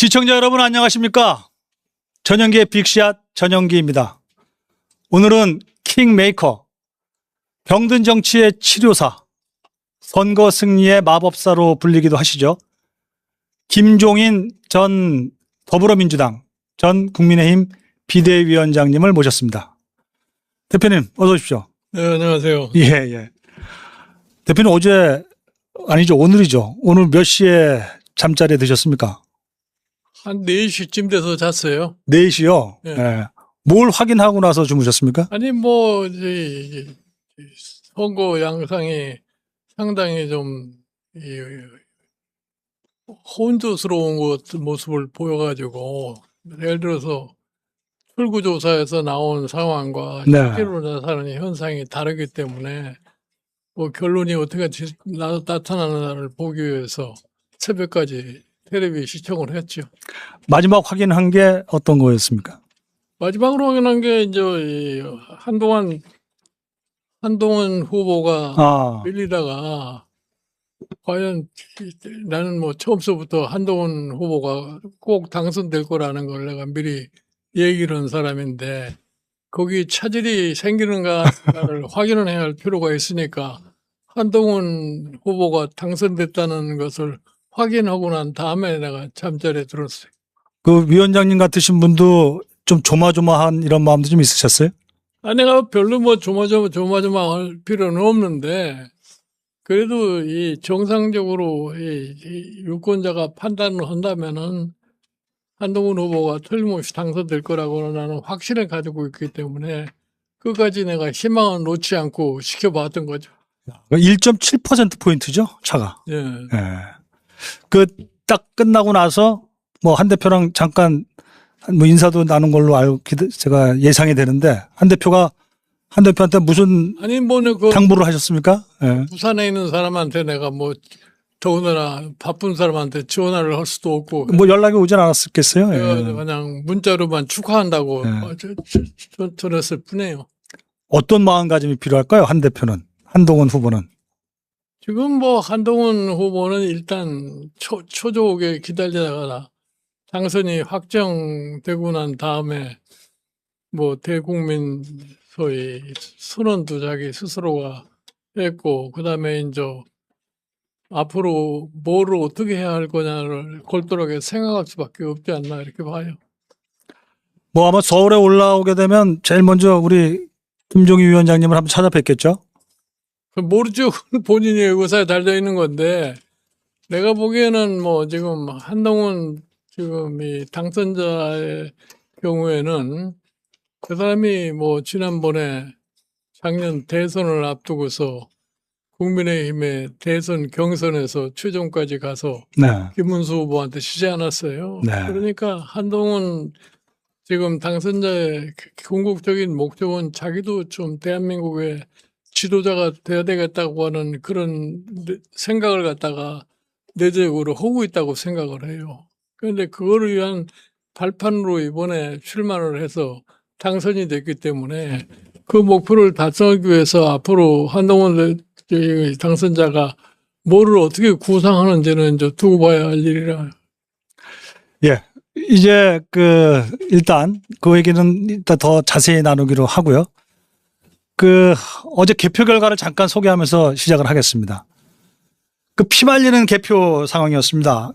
시청자 여러분 안녕하십니까? 전영기의 빅샷 전영기입니다. 오늘은 킹메이커, 병든 정치의 치료사, 선거 승리의 마법사로 불리기도 하시죠. 김종인 전 더불어민주당, 전 국민의힘 비대위원장님을 모셨습니다. 대표님 어서 오십시오. 네, 안녕하세요. 예. 대표님 어제, 아니죠, 오늘이죠. 오늘 몇 시에 잠자리에 드셨습니까? 한 4시쯤 돼서 잤어요. 4시요? 네. 예. 뭘 확인하고 나서 주무셨습니까? 아니, 이제 선거 양상이 상당히 좀, 혼조스러운 모습을 보여가지고, 예를 들어서 출구조사에서 나온 상황과 네. 실제로 나타나는 현상이 다르기 때문에, 결론이 어떻게 나타나는가를 보기 위해서 새벽까지 텔레비 시청을 했죠. 마지막 확인한 게 어떤 거였습니까? 마지막으로 확인한 게 이제 한동훈 후보가 밀리다가 과연 나는 처음서부터 한동훈 후보가 꼭 당선될 거라는 걸 내가 미리 얘기를 한 사람인데 거기 차질이 생기는가를 확인을 해야 할 필요가 있으니까 한동훈 후보가 당선됐다는 것을 확인하고 난 다음에 내가 잠자리에 들었어요. 그 위원장님 같으신 분도 좀 조마조마한 이런 마음도 좀 있으셨어요? 내가 별로 조마조마할 필요는 없는데, 그래도 정상적으로 유권자가 판단을 한다면은 한동훈 후보가 틀림없이 당선될 거라고는 나는 확신을 가지고 있기 때문에 끝까지 내가 희망을 놓지 않고 지켜봤던 거죠. 1.7%포인트죠, 차가. 예. 그 딱 끝나고 나서 한 대표랑 잠깐 인사도 나눈 걸로 제가 예상이 되는데 한 대표한테 무슨 당부를 하셨습니까? 예. 부산에 있는 사람한테 내가 더군다나 바쁜 사람한테 전화를 할 수도 없고 연락이 오진 않았겠어요? 예. 그냥 문자로만 축하한다고 전했을 뿐이에요. 어떤 마음가짐이 필요할까요? 한 대표는, 한동훈 후보는. 지금 한동훈 후보는 일단 초조하게 기다리다가 당선이 확정되고 난 다음에 대국민 소위 선언도 자기 스스로가 했고 그다음에 이제 앞으로 뭐를 어떻게 해야 할 거냐를 골똘하게 생각할 수밖에 없지 않나 이렇게 봐요. 아마 서울에 올라오게 되면 제일 먼저 우리 김종인 위원장님을 한번 찾아뵙겠죠? 모르죠. 본인이 의사에 달려 있는 건데 내가 보기에는 지금 한동훈 지금 이 당선자의 경우에는 그 사람이 지난번에 작년 대선을 앞두고서 국민의힘의 대선 경선에서 최종까지 가서 김문수 후보한테 지지 않았어요. 네. 그러니까 한동훈 지금 당선자의 궁극적인 목적은 자기도 좀 대한민국의 지도자가 돼야 되겠다고 하는 그런 생각을 갖다가 내재적으로 하고 있다고 생각을 해요. 그런데 그거를 위한 발판으로 이번에 출마를 해서 당선이 됐기 때문에 그 목표를 달성하기 위해서 앞으로 한동훈 당선자가 뭐를 어떻게 구상하는지는 이제 두고 봐야 할 일이라. 예. 이제 일단 그 얘기는 이따 더 자세히 나누기로 하고요. 어제 개표 결과를 잠깐 소개하면서 시작을 하겠습니다. 피말리는 개표 상황이었습니다.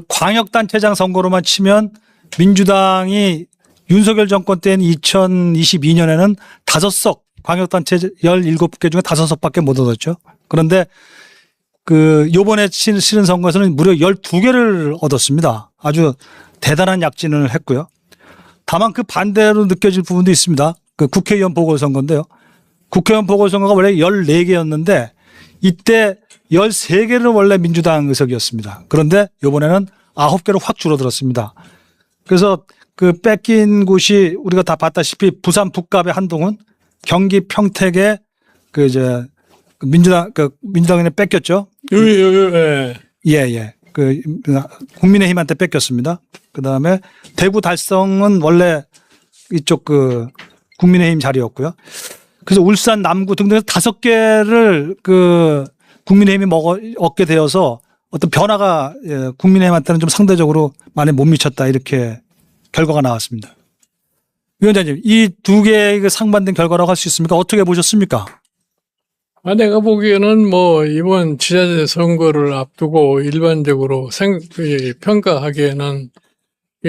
광역단체장 선거로만 치면 민주당이 윤석열 정권 때인 2022년에는 5석, 광역단체 17개 중에 5석밖에 못 얻었죠. 그런데 요번에 치른 선거에서는 무려 12개를 얻었습니다. 아주 대단한 약진을 했고요. 다만 그 반대로 느껴질 부분도 있습니다. 국회의원 보궐선거인데요. 국회의원 보궐선거가 원래 14개였는데 이때 13개는 원래 민주당 의석이었습니다. 그런데 이번에는 9개로 확 줄어들었습니다. 그래서 뺏긴 곳이 우리가 다 봤다시피 부산 북갑의 한동훈, 경기 평택의 민주당에 뺏겼죠. 예. 국민의힘한테 뺏겼습니다. 그 다음에 대구 달성은 원래 이쪽 국민의힘 자리였고요. 그래서 울산 남구 등등에서 5개를 국민의힘이 얻게 되어서 어떤 변화가 국민의힘한테는 좀 상대적으로 많이 못 미쳤다 이렇게 결과가 나왔습니다. 위원장님, 이 두 개의 그 상반된 결과라고 할 수 있습니까? 어떻게 보셨습니까? 내가 보기에는 뭐 이번 지자체 선거를 앞두고 일반적으로 평가하기에는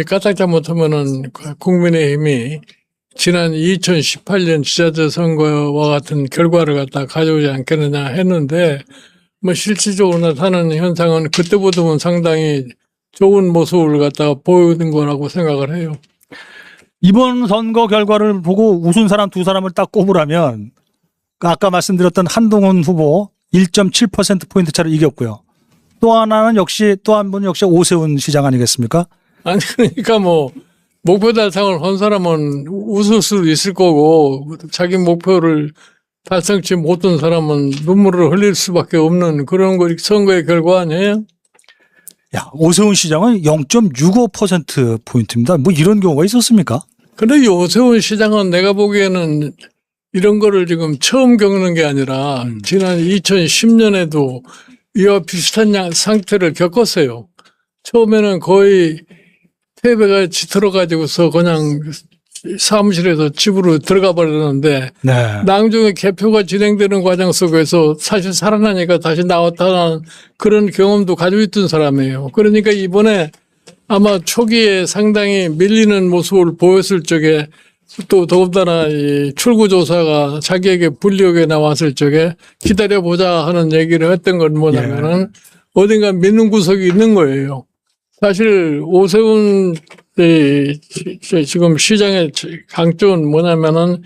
까딱 잘못하면은 국민의힘이 지난 2018년 지자체 선거와 같은 결과를 갖다 가져오지 않겠느냐 했는데 뭐 실질적으로 나타나는 현상은 그때보다는 상당히 좋은 모습을 갖다가 보이는 거라고 생각을 해요. 이번 선거 결과를 보고 우선 사람 두 사람을 딱 꼽으라면 아까 말씀드렸던 한동훈 후보 1.7%포인트 차로 이겼고요. 또 하나는 또 한 분 역시 오세훈 시장 아니겠습니까? 아니 그러니까 뭐 목표 달성을 한 사람은 웃을 수도 있을 거고 자기 목표를 달성치 못한 사람은 눈물을 흘릴 수밖에 없는 그런 거 선거의 결과 아니에요? 야, 오세훈 시장은 0.65%포인트입니다. 뭐 이런 경우가 있었습니까? 근데 오세훈 시장은 내가 보기에는 이런 거를 지금 처음 겪는 게 아니라 지난 2010년에도 이와 비슷한 상태를 겪었어요. 처음에는 거의 패배가 짙어가지고서 그냥 사무실에서 집으로 들어가 버렸는데 네. 나중에 개표가 진행되는 과정 속에서 사실 살아나니까 다시 나왔다는 그런 경험도 가지고 있던 사람이에요. 그러니까 이번에 아마 초기에 상당히 밀리는 모습을 보였을 적에 또 더군다나 이 출구조사가 자기에게 불리하게 나왔을 적에 기다려보자 하는 얘기를 했던 건 뭐냐면은 어딘가 믿는 구석이 있는 거예요. 사실 오세훈 지금 시장의 강점은 뭐냐면은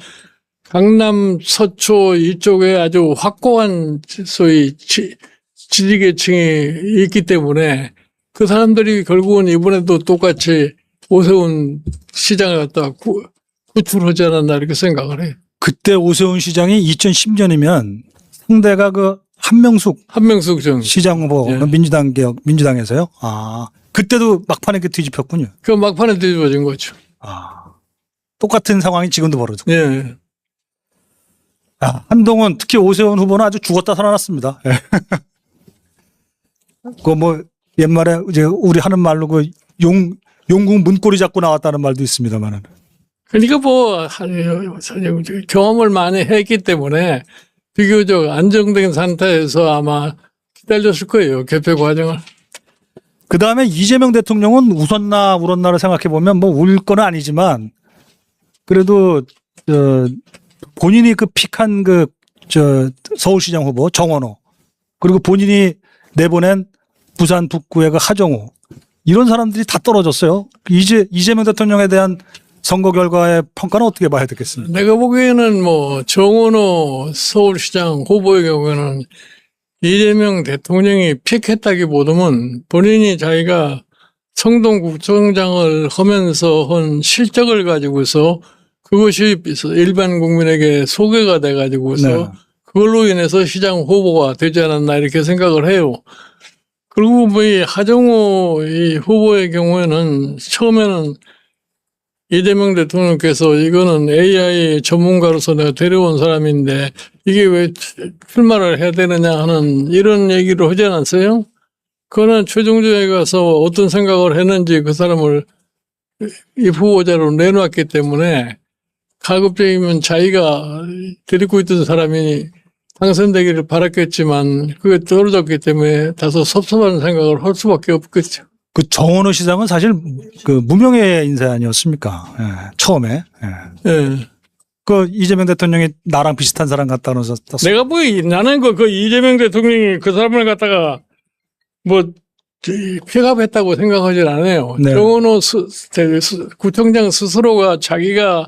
강남 서초 이쪽에 아주 확고한 소위 지지계층이 있기 때문에 그 사람들이 결국은 이번에도 똑같이 오세훈 시장을 갖다 구출하지 않았나 이렇게 생각을 해요. 그때 오세훈 시장이 2010년이면 상대가 그 한명숙 전 시장 후보 예. 민주당에서요. 아, 그때도 막판에 그 뒤집혔군요. 그 막판에 뒤집어진 거죠. 아, 똑같은 상황이 지금도 벌어지고. 예. 아, 한동훈 특히 오세훈 후보는 아주 죽었다 살아났습니다. 그 뭐 옛말에 이제 우리 하는 말로 그 용궁 문고리 잡고 나왔다는 말도 있습니다만은. 그러니까 뭐 경험을 많이 했기 때문에 비교적 안정된 상태에서 아마 기다렸을 거예요. 개표 과정을. 그 다음에 이재명 대통령은 웃었나 울었나를 생각해 보면 뭐 울 건 아니지만 그래도 본인이 그 픽한 서울시장 후보 정원호 그리고 본인이 내보낸 부산 북구의 그 하정우 이런 사람들이 다 떨어졌어요. 이재명 대통령에 대한 선거 결과의 평가는 어떻게 봐야 되겠습니까? 내가 보기에는 뭐 정원호 서울시장 후보의 경우에는 이재명 대통령이 픽했다기보다는 본인이 자기가 성동구청장을 하면서 한 실적을 가지고서 그것이 일반 국민에게 소개가 돼가지고서 네. 그걸로 인해서 시장 후보가 되지 않았나 이렇게 생각을 해요. 그리고 뭐 이 하정우 이 후보의 경우에는 처음에는 이재명 대통령께서 이거는 AI 전문가로서 내가 데려온 사람인데 이게 왜 출마를 해야 되느냐 하는 이런 얘기를 하지 않았어요? 그거는 최종적에 가서 어떤 생각을 했는지 그 사람을 이 후보자로 내놓았기 때문에 가급적이면 자기가 데리고 있던 사람이 당선되기를 바랐겠지만 그게 떨어졌기 때문에 다소 섭섭한 생각을 할 수밖에 없겠죠. 그 정원호 시장은 사실 그 무명의 인사 아니었습니까? 예, 처음에. 예. 예. 그 이재명 대통령이 나랑 비슷한 사람 같다는 서 내가 나는 그 이재명 대통령이 그 사람을 갖다가 뭐 픽업했다고 생각하진 않아요. 네. 정원호 구청장 스스로가 자기가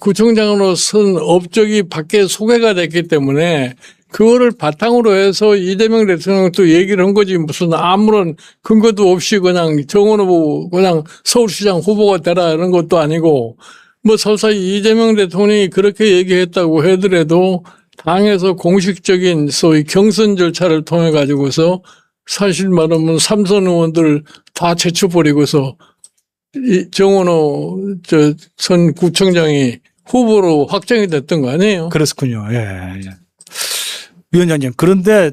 구청장으로 쓴 업적이 밖에 소개가 됐기 때문에 그거를 바탕으로 해서 이재명 대통령도 얘기를 한 거지 무슨 아무런 근거도 없이 그냥 정원호 그냥 서울시장 후보가 되라 이런 것도 아니고 뭐 설사 이재명 대통령이 그렇게 얘기했다고 하더라도 당에서 공식적인 소위 경선 절차를 통해 가지고서 사실 말하면 삼선 의원들 다 제쳐버리고서 이 정원호 전 구청장이 후보로 확정이 됐던 거 아니에요? 그랬군요. 예, 예. 위원장님. 그런데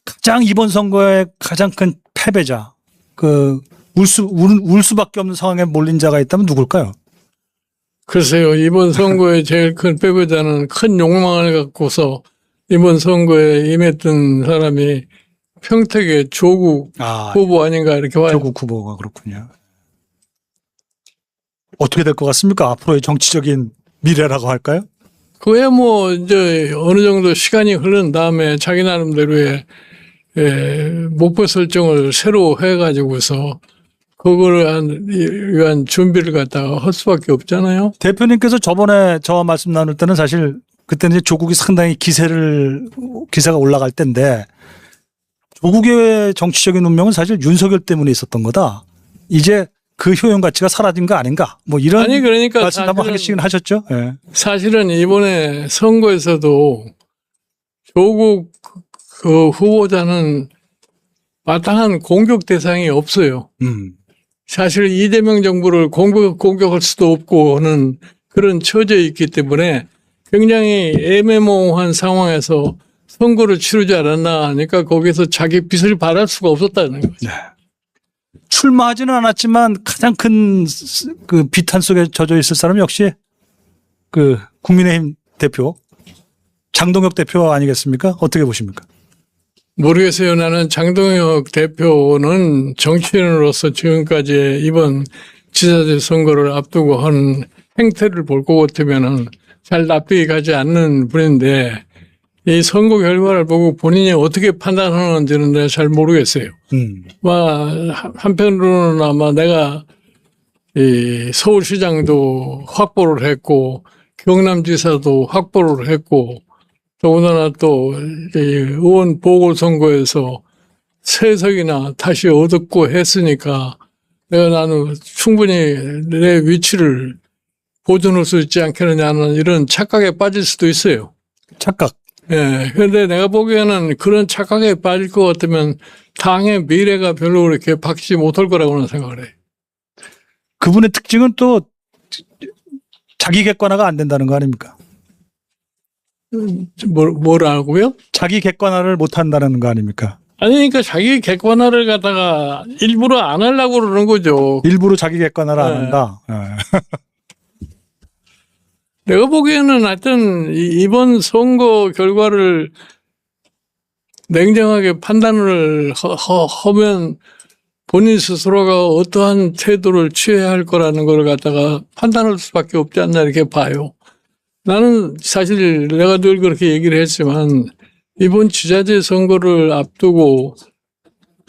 가장 이번 선거의 가장 큰 패배자, 울 수밖에 없는 상황에 몰린 자가 있다면 누굴까요? 글쎄요, 이번 선거의 제일 큰 패배자는 큰 욕망을 갖고서 이번 선거에 임했던 사람이 평택의 조국 후보 아닌가 이렇게 봐요. 조국 후보가 그렇군요. 어떻게 될 것 같습니까? 앞으로의 정치적인 미래라고 할까요? 그야 뭐 이제 어느 정도 시간이 흐른 다음에 자기 나름대로의 목표 설정을 새로 해가지고서 그거를 위한 준비를 갖다가 할 수밖에 없잖아요. 대표님께서 저번에 저와 말씀 나눌 때는 사실 그때는 이제 조국이 상당히 기세가 올라갈 때인데 조국의 정치적인 운명은 사실 윤석열 때문에 있었던 거다. 이제 그 효용 가치가 사라진 거 아닌가? 뭐 이런 그러니까 말씀 한번 하시긴 하셨죠. 네. 사실은 이번에 선거에서도 조국 그 후보자는 마땅한 공격 대상이 없어요. 사실 이재명 정부를 공격할 수도 없고 하는 그런 처지에 있기 때문에 굉장히 애매모호한 상황에서 선거를 치르지 않았나 하니까 거기서 자기 빚을 발할 수가 없었다는 거죠. 네. 출마하지는 않았지만 가장 큰 그 비탄 속에 젖어 있을 사람은 역시 그 국민의힘 대표 장동혁 대표 아니겠습니까? 어떻게 보십니까? 모르겠어요. 나는 장동혁 대표는 정치인으로서 지금까지 이번 지자체 선거를 앞두고 한 행태를 볼 것 같으면은 잘 납득이 가지 않는 분인데 이 선거 결과를 보고 본인이 어떻게 판단하는지는 내가 잘 모르겠어요. 한편으로는 아마 내가 이 서울시장도 확보를 했고 경남지사도 확보를 했고 더군다나 또 의원 보궐선거에서 3석이나 다시 얻었고 했으니까 나는 충분히 내 위치를 보존할 수 있지 않겠느냐는 이런 착각에 빠질 수도 있어요. 착각. 예. 그런데 내가 보기에는 그런 착각에 빠질 것 같으면 당의 미래가 별로 그렇게 밝지 못할 거라고는 생각을 해요. 그분의 특징은 또 자기 객관화가 안 된다는 거 아닙니까? 뭐라고요? 자기 객관화를 못 한다는 거 아닙니까? 아니, 그러니까 자기 객관화를 갖다가 일부러 안 하려고 그러는 거죠. 일부러 자기 객관화를 안 네. 한다. 네. 내가 보기에는 하여튼 이번 선거 결과를 냉정하게 판단을 하면 본인 스스로가 어떠한 태도를 취해야 할 거라는 걸 갖다가 판단할 수밖에 없지 않나 이렇게 봐요. 나는 사실 내가 늘 그렇게 얘기를 했지만 이번 지자체 선거를 앞두고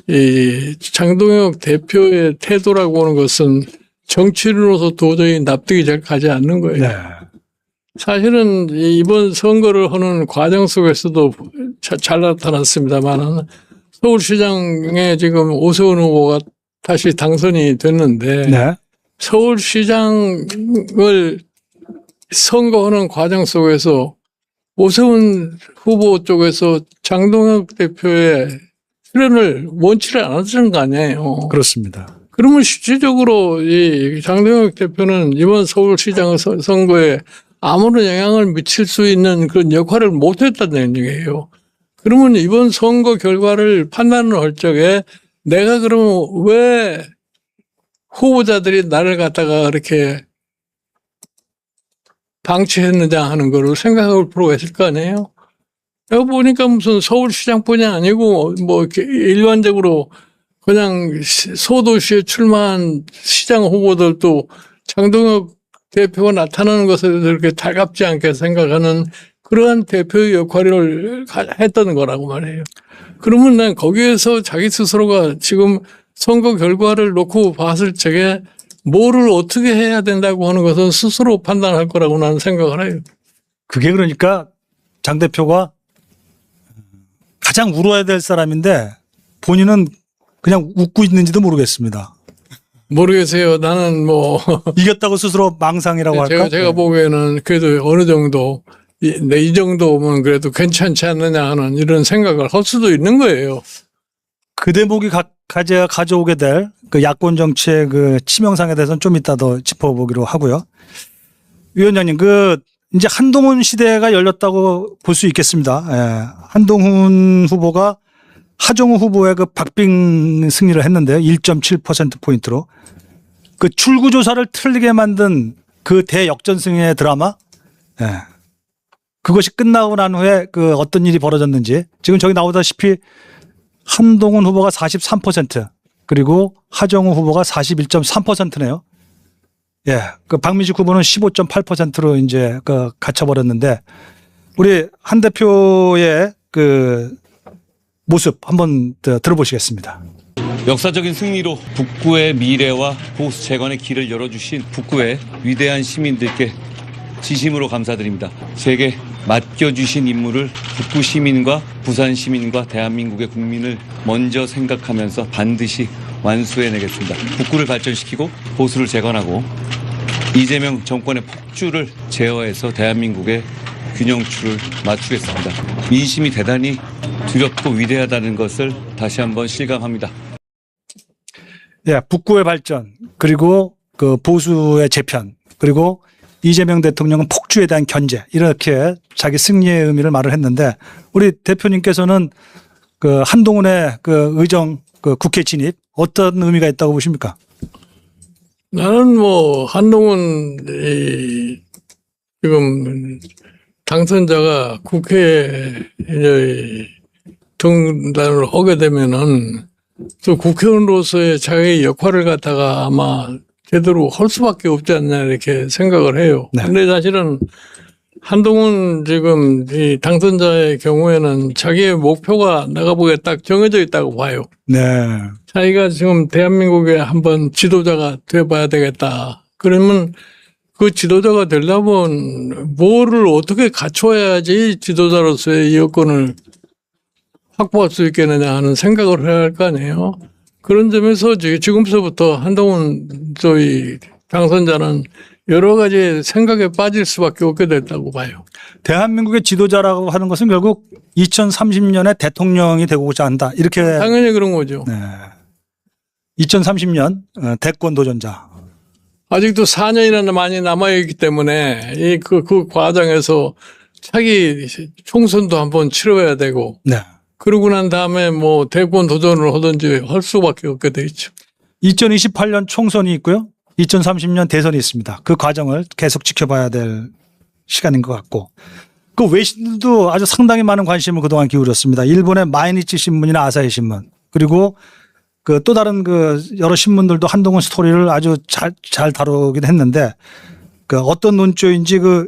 이 장동혁 대표의 태도라고 하는 것은 정치인으로서 도저히 납득이 잘 가지 않는 거예요. 네. 사실은 이번 선거를 하는 과정 속에서도 잘 나타났습니다만 서울시장에 지금 오세훈 후보가 다시 당선이 됐는데 네. 서울시장을 선거하는 과정 속에서 오세훈 후보 쪽에서 장동혁 대표의 출연을 원치를 않았던 거 아니에요. 그렇습니다. 그러면 실질적으로 이 장동혁 대표는 이번 서울시장 선거에 아무런 영향을 미칠 수 있는 그런 역할을 못했다는 얘기예요. 그러면 이번 선거 결과를 판단을 할 적에 내가 그러면 왜 후보자들이 나를 갖다가 이렇게 방치했느냐 하는 거를 생각할 필요가 있을 거 아니에요. 내가 보니까 무슨 서울시장뿐이 아니고 뭐 이렇게 일반적으로 그냥 소도시에 출마한 시장 후보들도 장동혁 대표가 나타나는 것을 그렇게 달갑지 않게 생각하는 그러한 대표의 역할을 했던 거라고 말해요. 그러면 난 거기에서 자기 스스로가 지금 선거 결과를 놓고 봤을 적에 뭐를 어떻게 해야 된다고 하는 것은 스스로 판단할 거라고 나는 생각을 해요. 그게 그러니까 장 대표가 가장 울어야 될 사람인데 본인은 그냥 웃고 있는지도 모르겠습니다. 모르겠어요. 나는 뭐 이겼다고 스스로 망상이라고 할까? 제가 보기에는 그래도 어느 정도 이 정도면 그래도 괜찮지 않느냐 하는 이런 생각을 할 수도 있는 거예요. 그 대목이 가져오게 될 그 야권 정치의 그 치명상에 대해서는 좀 이따 더 짚어보기로 하고요. 위원장님, 이제 한동훈 시대가 열렸다고 볼 수 있겠습니다. 예. 한동훈 후보가 하정우 후보의 그 박빙 승리를 했는데요. 1.7%포인트로. 그 출구조사를 틀리게 만든 그 대역전승의 드라마. 예. 그것이 끝나고 난 후에 그 어떤 일이 벌어졌는지. 지금 저기 나오다시피 한동훈 후보가 43%, 그리고 하정우 후보가 41.3%네요. 예. 그 박민식 후보는 15.8%로 이제 그 갇혀버렸는데, 우리 한 대표의 그 모습 한번 들어보시겠습니다. 역사적인 승리로 북구의 미래와 보수 재건의 길을 열어주신 북구의 위대한 시민들께 진심으로 감사드립니다. 제게 맡겨주신 임무를 북구 시민과 부산 시민과 대한민국의 국민을 먼저 생각하면서 반드시 완수해내겠습니다. 북구를 발전시키고 보수를 재건하고 이재명 정권의 폭주를 제어해서 대한민국의 균형추를 맞추겠습니다. 민심이 대단히 두렵고 위대하다는 것을 다시 한번 실감합니다. 예, 북구의 발전, 그리고 그 보수의 재편, 그리고 이재명 대통령은 폭주에 대한 견제, 이렇게 자기 승리의 의미를 말을 했는데, 우리 대표님께서는 그 한동훈의 그 의정 그 국회 진입 어떤 의미가 있다고 보십니까? 나는 뭐 한동훈 지금 당선자가 국회에 이제 등단을 하게 되면은 또 국회의원으로서의 자기의 역할을 갖다가 아마 제대로 할 수밖에 없지 않나 이렇게 생각을 해요. 네. 근데 사실은 한동훈 지금 이 당선자의 경우에는 자기의 목표가 내가 보기에 딱 정해져 있다고 봐요. 네. 자기가 지금 대한민국의 한번 지도자가 돼봐야 되겠다. 그러면 그 지도자가 되려면 뭐를 어떻게 갖춰야지 지도자로서의 여건을 확보할 수 있겠느냐 하는 생각을 해야 할 거 아니에요. 그런 점에서 지금서부터 한동훈 저희 당선자는 여러 가지 생각에 빠질 수밖에 없게 됐다고 봐요. 대한민국의 지도자라고 하는 것은 결국 2030년에 대통령이 되고자 한다, 이렇게. 당연히 그런 거죠. 네. 2030년 대권 도전자. 아직도 4년이나 많이 남아있기 때문에 그 과정에서 차기 총선도 한번 치러야 되고, 네. 그러고 난 다음에 뭐 대권 도전을 하든지 할 수밖에 없게 돼 있죠. 2028년 총선이 있고요. 2030년 대선이 있습니다. 그 과정을 계속 지켜봐야 될 시간인 것 같고, 그 외신들도 아주 상당히 많은 관심을 그동안 기울였습니다. 일본의 마이니치 신문이나 아사히 신문, 그리고 그 또 다른 그 여러 신문들도 한동훈 스토리를 아주 잘 다루긴 했는데, 그 어떤 논조인지 그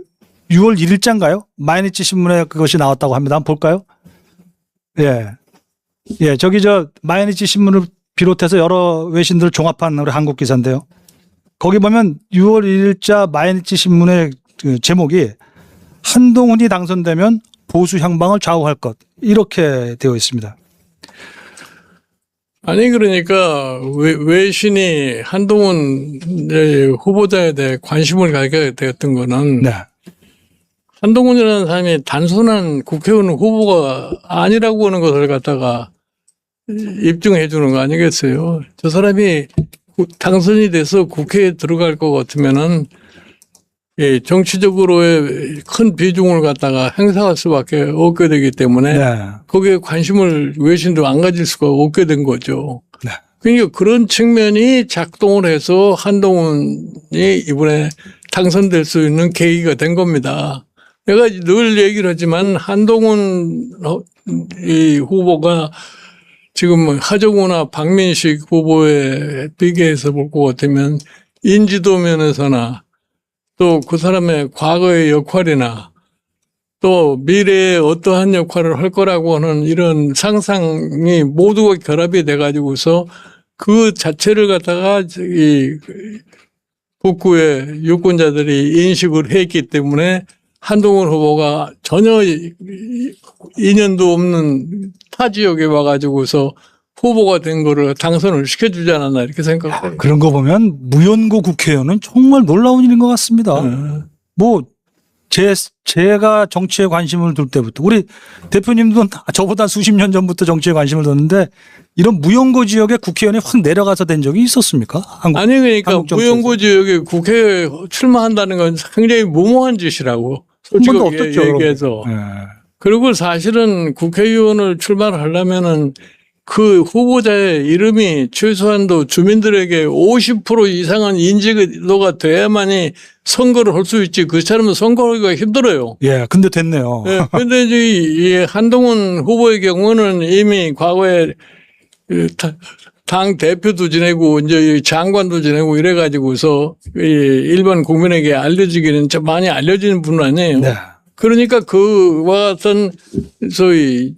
6월 1일자인가요? 마이니치 신문에 그것이 나왔다고 합니다. 한번 볼까요? 예. 예, 저기 마이니치 신문을 비롯해서 여러 외신들을 종합한 우리 한국 기사인데요. 거기 보면 6월 1일자 마이니치 신문의 그 제목이 한동훈이 당선되면 보수 향방을 좌우할 것, 이렇게 되어 있습니다. 아니 그러니까 외신이 한동훈 후보자에 대해 관심을 갖게 되었던 거는 네. 한동훈이라는 사람이 단순한 국회의원 후보가 아니라고 하는 것을 갖다가 입증해 주는 거 아니겠어요? 저 사람이 당선이 돼서 국회에 들어갈 것 같으면은 정치적으로의 큰 비중을 갖다가 행사할 수밖에 없게 되기 때문에 네. 거기에 관심을 외신도 안 가질 수가 없게 된 거죠. 네. 그러니까 그런 측면이 작동을 해서 한동훈이 이번에 당선될 수 있는 계기가 된 겁니다. 내가 늘 얘기를 하지만 한동훈 이 후보가 지금 하정우나 박민식 후보에 비교해서 볼 것 같으면 인지도 면에서나 또 그 사람의 과거의 역할이나 또 미래에 어떠한 역할을 할 거라고 하는 이런 상상이 모두가 결합이 돼 가지고서 그 자체를 갖다가 이 북구의 유권자들이 인식을 했기 때문에 한동훈 후보가 전혀 인연도 없는 타 지역에 와가지고서 후보가 된 거를 당선을 시켜주지 않았나 이렇게 생각해요. 그런 거 보면 무연고 국회의원은 정말 놀라운 일인 것 같습니다. 뭐 제가 정치에 관심을 둘 때부터, 우리 대표님도 저보다 수십 년 전부터 정치에 관심을 뒀는데, 이런 무연고 지역에 국회의원이 확 내려가서 된 적이 있었습니까? 아니 그러니까 무연고 지역에 국회에 출마한다는 건 굉장히 무모한 짓이라고 솔직히 얘기해서. 네. 그리고 사실은 국회의원을 출마를 하려면은 그 후보자의 이름이 최소한도 주민들에게 50% 이상은 인지도가 돼야만이 선거를 할 수 있지. 그 사람은 선거하기가 힘들어요. 예, 근데 됐네요. 예, 근데 이제 이 한동훈 후보의 경우는 이미 과거에 그 당 대표도 지내고 이제 장관도 지내고 이래가지고서 이 일반 국민에게 알려지기는 좀 많이 알려지는 분은 아니에요. 네. 그러니까 그와 같은 소위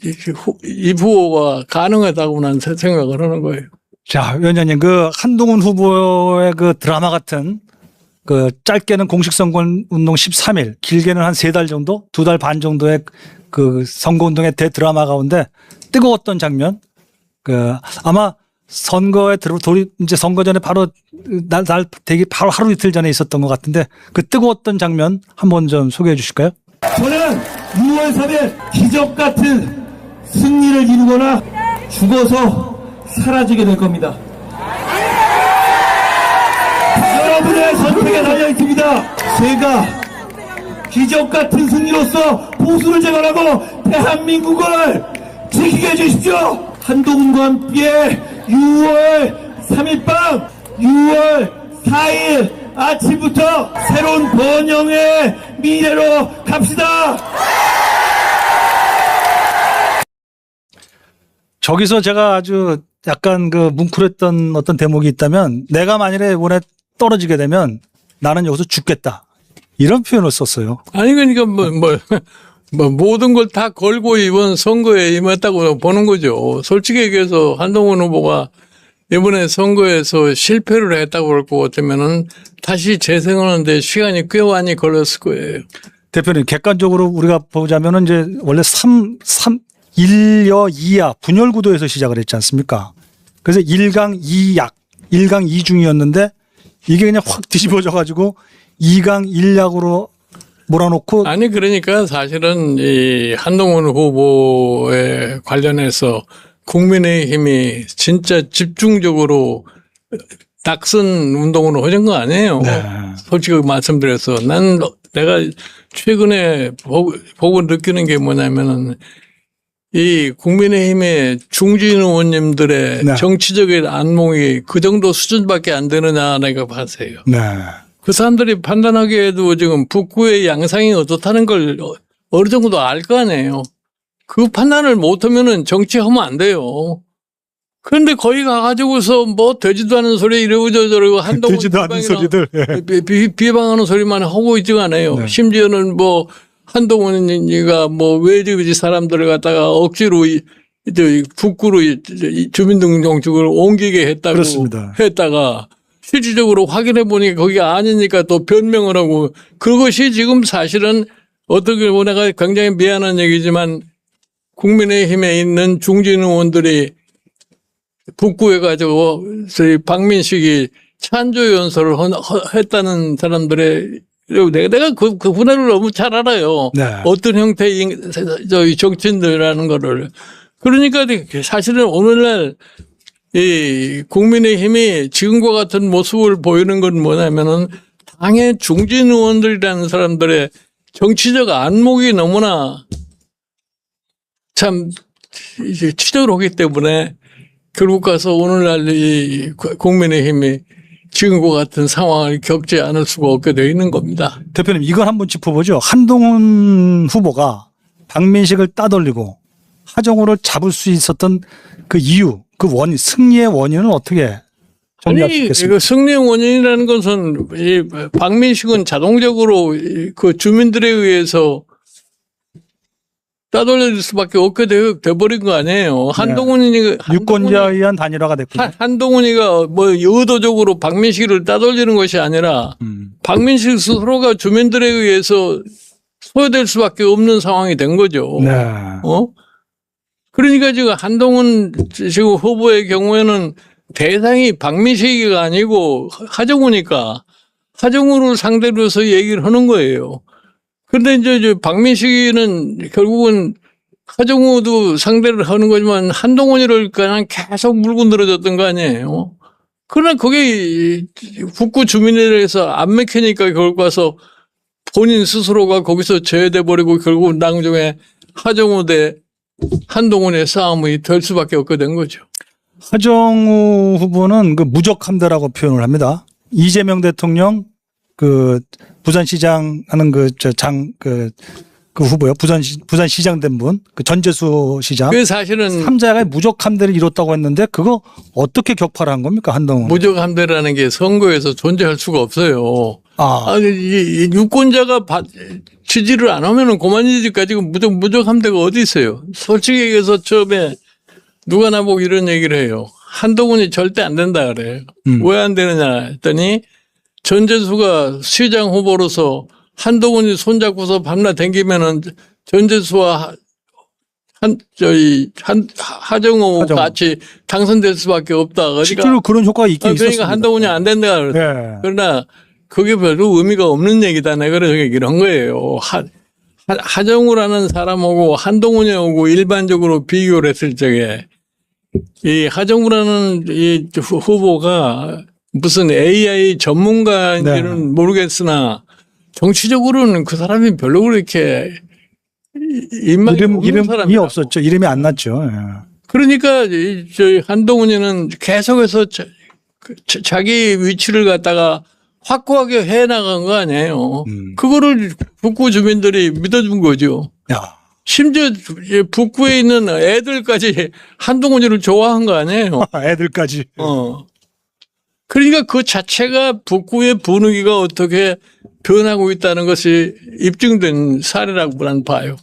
이 후보가 가능하다고 난 생각을 하는 거예요. 자, 위원장님, 그 한동훈 후보의 그 드라마 같은 그 짧게는 공식 선거 운동 13일, 길게는 한 3달 정도, 2달 반 정도의 그 선거 운동의 대드라마 가운데 뜨거웠던 장면, 그 아마 선거에 이제 선거 전에 바로 날 되기 바로 하루 이틀 전에 있었던 것 같은데 그 뜨거웠던 장면 한번 좀 소개해 주실까요? 저는 6월 3일 기적 같은 승리를 이루거나 죽어서 사라지게 될 겁니다. 여러분의 선택에 달려 있습니다. 제가 기적 같은 승리로서 보수를 재건하고 대한민국을 지키게 해주십시오. 한동훈과 함께 6월 3일 밤, 6월 4일 아침부터 새로운 번영의 미래로 갑시다. 저기서 제가 아주 약간 그 뭉클했던 어떤 대목이 있다면 내가 만일에 이번에 떨어지게 되면 나는 여기서 죽겠다. 이런 표현을 썼어요. 아니 그러니까 모든 걸 다 걸고 이번 선거에 임했다고 보는 거죠. 솔직히 얘기해서 한동훈 후보가 이번에 선거에서 실패를 했다고 볼 것 같으면은 다시 재생하는데 시간이 꽤 많이 걸렸을 거예요. 대표님, 객관적으로 우리가 보자면은 이제 원래 1여 2야 분열 구도에서 시작을 했지 않습니까? 그래서 1강 2약, 1강 2중이었는데 이게 그냥 확 뒤집어져 가지고 2강 1약으로 몰아놓고. 아니 그러니까 사실은 이 한동훈 후보에 관련해서 국민의힘이 진짜 집중적으로 낙선 운동으로 하는 거 아니에요. 네. 솔직히 말씀드려서 내가 최근에 보고 느끼는 게 뭐냐면은 이 국민의힘의 중진 의원님들의 네. 정치적인 안목이 그 정도 수준밖에 안 되느냐 내가 봤어요. 네. 그 사람들이 판단하기에도 지금 북구의 양상이 어떻다는 걸 어느 정도 알 거 아니에요. 그 판단을 못하면은 정치하면 안 돼요. 그런데 거기 가가지고서 뭐 되지도 않은 소리 이러고 저러고 한동훈 되지도 않은 소리들. 예. 비방하는 소리만 하고 있지가 않아요. 네. 심지어는 뭐 한동훈이가 뭐 외지부지 사람들을 갖다가 억지로 북구로 주민등록증을 옮기게 했다고 그렇습니다. 했다가 실질적으로 확인해 보니 거기 아니니까 또 변명을 하고 그것이 지금 사실은 어떻게 보면 내가 굉장히 미안한 얘기지만 국민의힘에 있는 중진 의원들이 북구해 가지고 박민식이 찬조 연설을 했다는 사람들의 내가 그 분야를 너무 잘 알아요. 네. 어떤 형태의 정치인들이라는 거를. 그러니까 사실은 오늘날 이 국민의힘이 지금과 같은 모습을 보이는 건 뭐냐면은 당의 중진 의원들이라는 사람들의 정치적 안목이 너무나 참 이제 치졸하기 때문에 결국 가서 오늘날 이 국민의힘이 지금과 같은 상황을 겪지 않을 수가 없게 되어 있는 겁니다. 대표님, 이걸 한번 짚어보죠. 한동훈 후보가 박민식을 따돌리고 하정우를 잡을 수 있었던 그 이유, 그 원인, 승리의 원인은 어떻게 정리할 수 아니, 있겠습니까? 승리의 원인이라는 것은 이 박민식은 자동적으로 그 주민들에 의해서 따돌릴 수밖에 없게 돼버린 거 아니에요. 유권자에 의한 단일화가 됐군요. 한동훈이가 뭐 의도적으로 박민식을 따돌리는 것이 아니라 박민식 스스로가 주민들에 의해서 소외될 수밖에 없는 상황이 된 거죠. 네. 그러니까 지금 한동훈 지금 후보의 경우에는 대상이 박민식이가 아니고 하정우니까 하정우를 상대로 해서 얘기를 하는 거예요. 그런데 이제 박민식이는 결국은 하정우도 상대를 하는 거지만 한동훈이를 그냥 계속 물고 늘어졌던 거 아니에요. 그러나 그게 북구 주민에 대해서 안 맥히니까 결국 가서 본인 스스로가 거기서 제외돼 버리고 결국 나중에 하정우 대 한동훈의 싸움이 될 수밖에 없게 된 거죠. 하정우 후보는 그 무적함대라고 표현을 합니다. 이재명 대통령 그 부산시장 하는 그 후보요. 부산시장 된 분, 그 전재수 시장. 그 사실은 3자가 무적함대를 이뤘다고 했는데 그거 어떻게 격파를 한 겁니까, 한동훈? 무적함대라는 게 선거에서 존재할 수가 없어요. 아, 이 유권자가 지지를 안 하면은 고만이지 가지고 무적함대가 어디 있어요? 솔직히 얘기해서 처음에 누가 나보고 이런 얘기를 해요. 한동훈이 절대 안 된다 그래요. 왜 안 되느냐 했더니 전재수가 시장 후보로서 한동훈이 손잡고서 밤낮 댕기면은 전재수와 하정우 같이 당선될 수밖에 없다. 실제로 그런 효과가 있긴 있었습니다. 그러니까 한동훈이 안 된다 그랬어요. 예. 그러나 그게 별로 의미가 없는 얘기다. 내가 그래서 얘기를 한 거예요. 하정우라는 사람하고 한동훈이하고 일반적으로 비교를 했을 적에 이 하정우라는 이 후보가 무슨 AI 전문가인지는 모르겠으나 정치적으로는 그 사람이 별로 그렇게 인맥이 없는 이름이 사람이라고. 없었죠. 이름이 안 났죠. 예. 그러니까 저희 한동훈이는 계속해서 자기 위치를 갖다가 확고하게 해나간 거 아니에요. 그거를 북구 주민들이 믿어준 거죠. 야. 심지어 북구에 있는 애들까지 한동훈이를 좋아한 거 아니에요. 애들까지. 그러니까 그 자체가 북구의 분위기가 어떻게 변하고 있다는 것이 입증된 사례라고 난 봐요.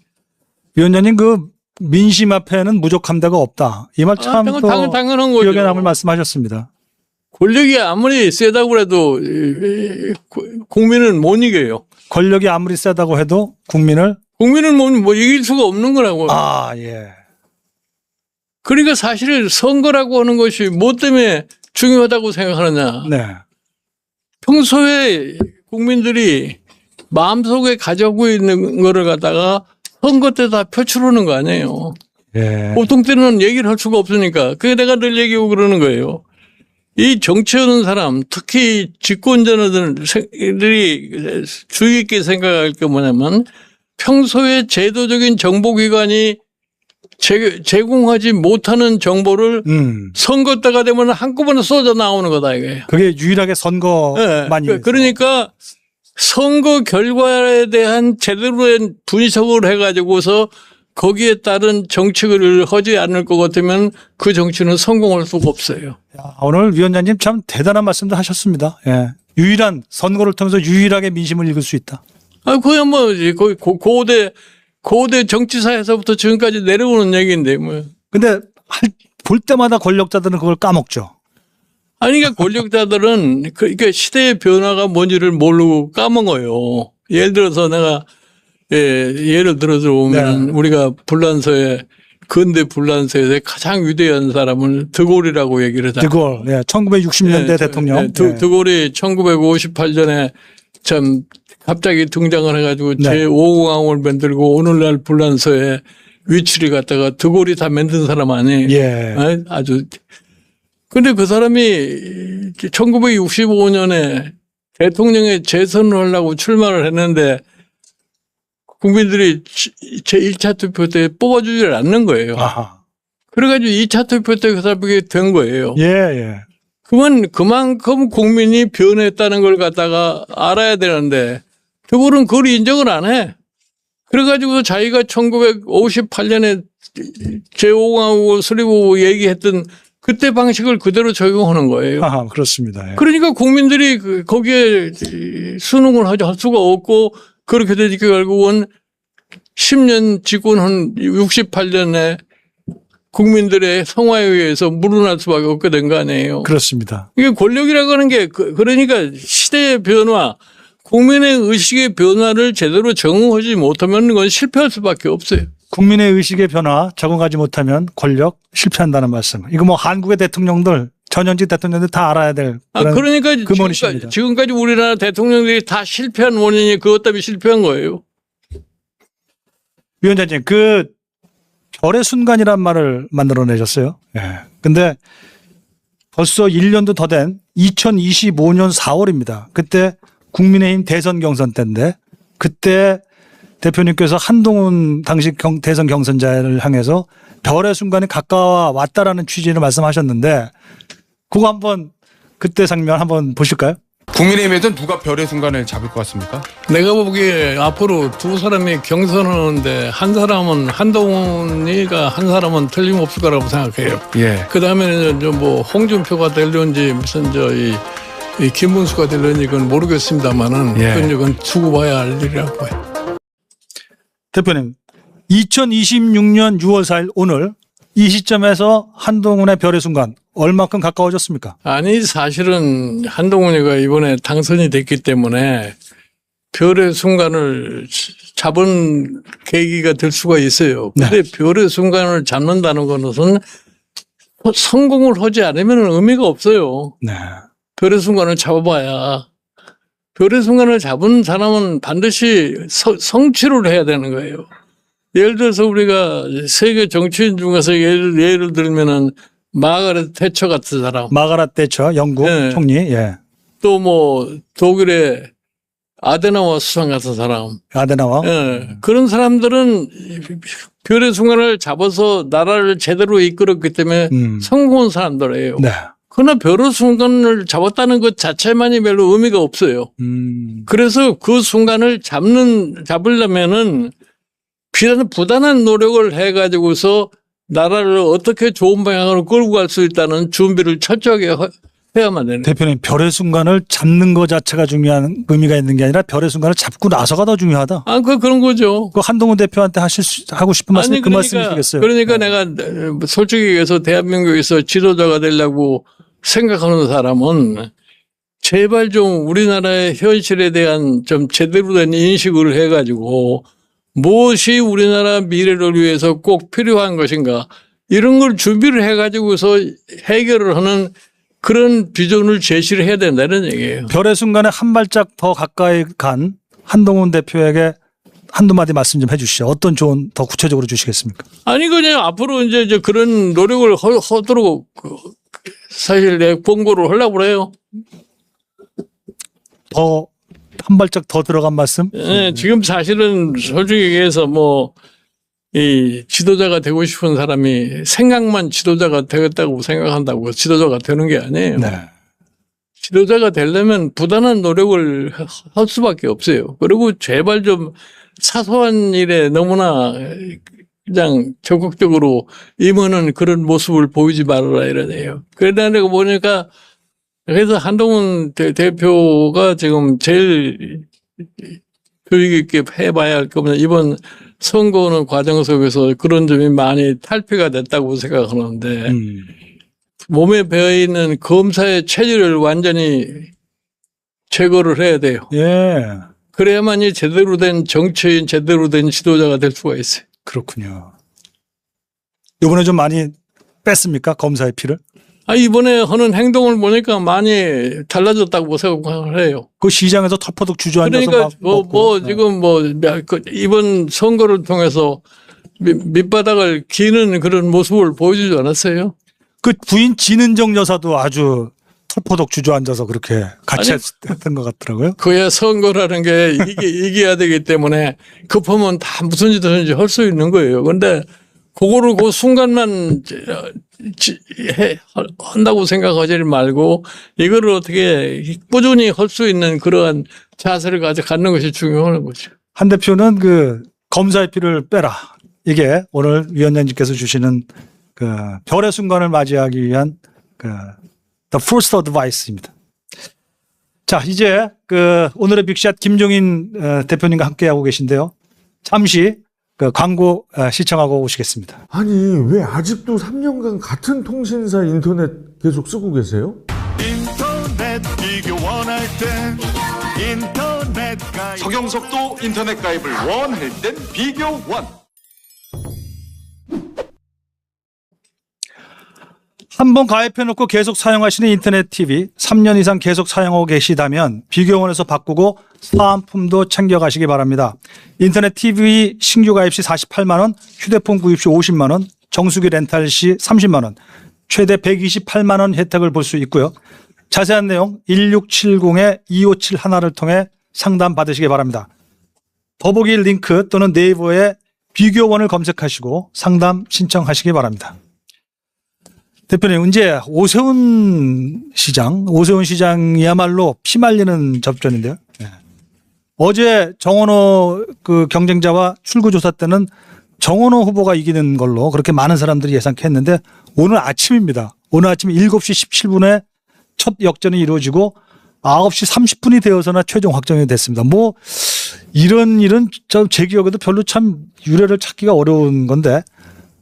위원장님 그 민심 앞에는 무적함대가 없다. 이 말 참 또 당연한 거죠. 기억에 남을 말씀하셨습니다. 권력이 아무리 세다고 해도 국민은 못 이겨요. 권력이 아무리 세다고 해도 국민은 뭐 이길 수가 없는 거라고. 아, 예. 그러니까 사실 선거라고 하는 것이 뭐 때문에 중요하다고 생각하느냐. 네. 평소에 국민들이 마음속에 가지고 있는 거를 갖다가 선거 때 다 표출하는 거 아니에요. 예. 보통 때는 얘기를 할 수가 없으니까. 그게 내가 늘 얘기하고 그러는 거예요. 이 정치하는 사람, 특히 집권자들이 주의 있게 생각할 게 뭐냐면 평소에 제도적인 정보기관이 제공하지 못하는 정보를 선거 때가 되면 한꺼번에 쏟아 나오는 거다 이거예요. 그게 유일하게 선거만 네. 그러니까 선거 결과에 대한 제대로 된 분석을 해가지고서 거기에 따른 정책을 하지 않을 것 같으면 그 정치는 성공할 수가 없어요. 야, 오늘 위원장님 참 대단한 말씀도 하셨습니다. 예. 유일한 선거를 통해서 유일하게 민심을 읽을 수 있다. 그야 뭐 거의 고대 정치사에서부터 지금까지 내려오는 얘기인데 뭐. 근데 볼 때마다 권력자들은 그걸 까먹죠. 아니 그러니까 권력자들은 그러니까 시대의 변화가 뭔지를 모르고 까먹어요. 예를 들어서 내가 예를 들어서 보면 우리가 불란서에 근대 불란서에서 가장 위대한 사람을 드골이라고 얘기를 하잖아요. 드골, 예, 1960년대 대통령. 드골이 1958년에 참 갑자기 등장을 해가지고 제5공항을 만들고 오늘날 불란서에 위치를 갖다가 드골이 다 만든 사람 아니에요. 예. 아주. 근데 그 사람이 1965년에 대통령에 재선을 하려고 출마를 했는데 국민들이 제1차 투표 때 뽑아주질 않는 거예요. 아하. 그래가지고 2차 투표 때 그 사람이 된 거예요. 예, 예. 그만큼 국민이 변했다는 걸 갖다가 알아야 되는데 그분은 그걸 인정을 안 해. 그래가지고 자기가 1958년에 제5공화국 수립하고 얘기했던 그때 방식을 그대로 적용하는 거예요. 아하, 그렇습니다. 예. 그러니까 국민들이 거기에 순응을 할 수가 없고 그렇게 되니까 결국은 10년 집권한 68년에 국민들의 성화에 의해서 물러날 수밖에 없게 된 거 아니에요. 그렇습니다. 이게 권력이라고 하는 게 그러니까 시대의 변화, 국민의 의식의 변화를 제대로 적응하지 못하면 그건 실패할 수밖에 없어요. 국민의 의식의 변화 적응하지 못하면 권력 실패한다는 말씀. 이거 뭐 한국의 대통령들, 전현직 대통령들 다 알아야 될 그런 그러니까 근본이십니다. 지금까지 우리나라 대통령들이 다 실패한 원인이 그것 때문에 실패한 거예요. 위원장님, 그 별의 순간이란 말을 만들어내셨어요. 예. 근데 벌써 1년도 더 된 2025년 4월입니다. 그때 국민의힘 대선 경선 때인데 그때 대표님께서 한동훈 당시 대선 경선자를 향해서 별의 순간이 가까워 왔다라는 취지를 말씀하셨는데 그거 한번 그때 장면 한번 보실까요? 국민의힘에서 누가 별의 순간을 잡을 것 같습니까? 내가 보기에 앞으로 두 사람이 경선하는데 한 사람은 한동훈이가 한 사람은 틀림없을 거라고 생각해요. 예. 그 다음에는 뭐 홍준표가 될런지 무슨 이 김문수가 될런지 그건 모르겠습니다만은 예. 그건 두고 봐야 할 일이라고 해요. 대표님, 2026년 6월 4일 오늘 이 시점에서 한동훈의 별의 순간 얼마큼 가까워졌습니까? 아니 사실은 한동훈이가 이번에 당선이 됐기 때문에 별의 순간을 잡은 계기가 될 수가 있어요. 근데 별의 순간을 잡는다는 것은 성공을 하지 않으면 의미가 없어요. 네. 별의 순간을 잡아봐야 별의 순간을 잡은 사람은 반드시 성취를 해야 되는 거예요. 예를 들어서 우리가 세계 정치인 중에서 예를 들면은 마가렛 태처 같은 사람, 마가렛 태처 영국 네. 총리, 예. 또 뭐 독일의 아데나워 수상 같은 사람, 아데나워. 예. 그런 사람들은 별의 순간을 잡아서 나라를 제대로 이끌었기 때문에 성공한 사람들이에요. 네. 그러나 별의 순간을 잡았다는 것 자체만이 별로 의미가 없어요. 그래서 그 순간을 잡으려면은 부단한 노력을 해가지고서 나라를 어떻게 좋은 방향으로 끌고 갈 수 있다는 준비를 철저하게 해야만 되는. 대표님, 별의 순간을 잡는 것 자체가 중요한 의미가 있는 게 아니라 별의 순간을 잡고 나서가 더 중요하다. 아, 그런 거죠. 그 한동훈 대표한테 하고 싶은 말씀이 그 말씀이시겠어요? 그러니까 내가 솔직히 얘기해서 대한민국에서 지도자가 되려고 생각하는 사람은 제발 좀 우리나라의 현실에 대한 좀 제대로 된 인식을 해가지고 무엇이 우리나라 미래를 위해서 꼭 필요한 것인가 이런 걸 준비를 해가지고서 해결을 하는 그런 비전을 제시를 해야 된다는 얘기예요. 별의 순간에 한 발짝 더 가까이 간 한동훈 대표에게 한두 마디 말씀 좀 해주시죠. 어떤 조언 더 구체적으로 주시겠습니까? 아니 그냥 앞으로 이제 그런 노력을 하도록 사실 내가 권고를 하려고 그래요. 더 한 발짝 더 들어간 말씀? 네, 지금 사실은 솔직히 얘기해서 이 지도자가 되고 싶은 사람이 생각만 지도자가 되겠다고 생각한다고 지도자가 되는 게 아니에요. 네. 지도자가 되려면 부단한 노력을 할 수밖에 없어요. 그리고 제발 좀 사소한 일에 너무나 그냥 적극적으로 임하는 그런 모습을 보이지 말아라 이러네요. 그러다 내가 보니까 그래서 한동훈 대표가 지금 제일 교육 있게 해봐야 할 거면 이번 선거하는 과정 속에서 그런 점이 많이 탈피가 됐다고 생각하는데 몸에 배어있는 검사의 체질을 완전히 제거를 해야 돼요. 예. 그래야만이 제대로 된 정치인, 제대로 된 지도자가 될 수가 있어요. 그렇군요. 이번에 좀 많이 뺐습니까? 검사의 피를? 이번에 하는 행동을 보니까 많이 달라졌다고 생각을 해요. 그 시장에서 털퍼덕 주저앉아서 그러니까 막 먹고. 지금 이번 선거를 통해서 밑바닥을 기는 그런 모습을 보여주지 않았어요? 그 부인 진은정 여사도 아주 털퍼덕 주저앉아서 그렇게 같이 아니, 했던 것 같더라고요. 그야 선거라는 게 이겨야 되기 때문에 급하면 다 무슨 짓든지 할 수 있는 거예요. 그런데 그거를 그 순간만 한다고 생각하지 말고 이거를 어떻게 꾸준히 할 수 있는 그러한 자세를 갖는 것이 중요한 거죠. 한 대표는 그 검사의 피를 빼라. 이게 오늘 위원장님께서 주시는 그 별의 순간을 맞이하기 위한 그 The First Advice입니다. 자, 이제 그 오늘의 빅샷 김종인 대표님과 함께하고 계신데요. 잠시 그 광고 시청하고 오시겠습니다. 아니 왜 아직도 3년간 같은 통신사 인터넷 계속 쓰고 계세요? 인터넷 비교 원할 땐 인터넷 가입 서경석도 인터넷 가입을 원할 땐 비교 원. 한번 가입해놓고 계속 사용하시는 인터넷 TV 3년 이상 계속 사용하고 계시다면 비교원에서 바꾸고 사은품도 챙겨가시기 바랍니다. 인터넷 TV 신규 가입 시 48만 원, 휴대폰 구입 시 50만 원, 정수기 렌탈 시 30만 원, 최대 128만 원 혜택을 볼 수 있고요. 자세한 내용 1670-2571를 통해 상담 받으시기 바랍니다. 더보기 링크 또는 네이버에 비교원을 검색하시고 상담 신청하시기 바랍니다. 대표님, 이제 오세훈 시장이야말로 피말리는 접전인데요. 네. 어제 정원호 그 경쟁자와 출구조사 때는 정원호 후보가 이기는 걸로 그렇게 많은 사람들이 예상했는데 오늘 아침입니다. 오늘 아침 7시 17분에 첫 역전이 이루어지고 9시 30분이 되어서나 최종 확정이 됐습니다. 뭐 이런 일은 제 기억에도 별로 참 유례를 찾기가 어려운 건데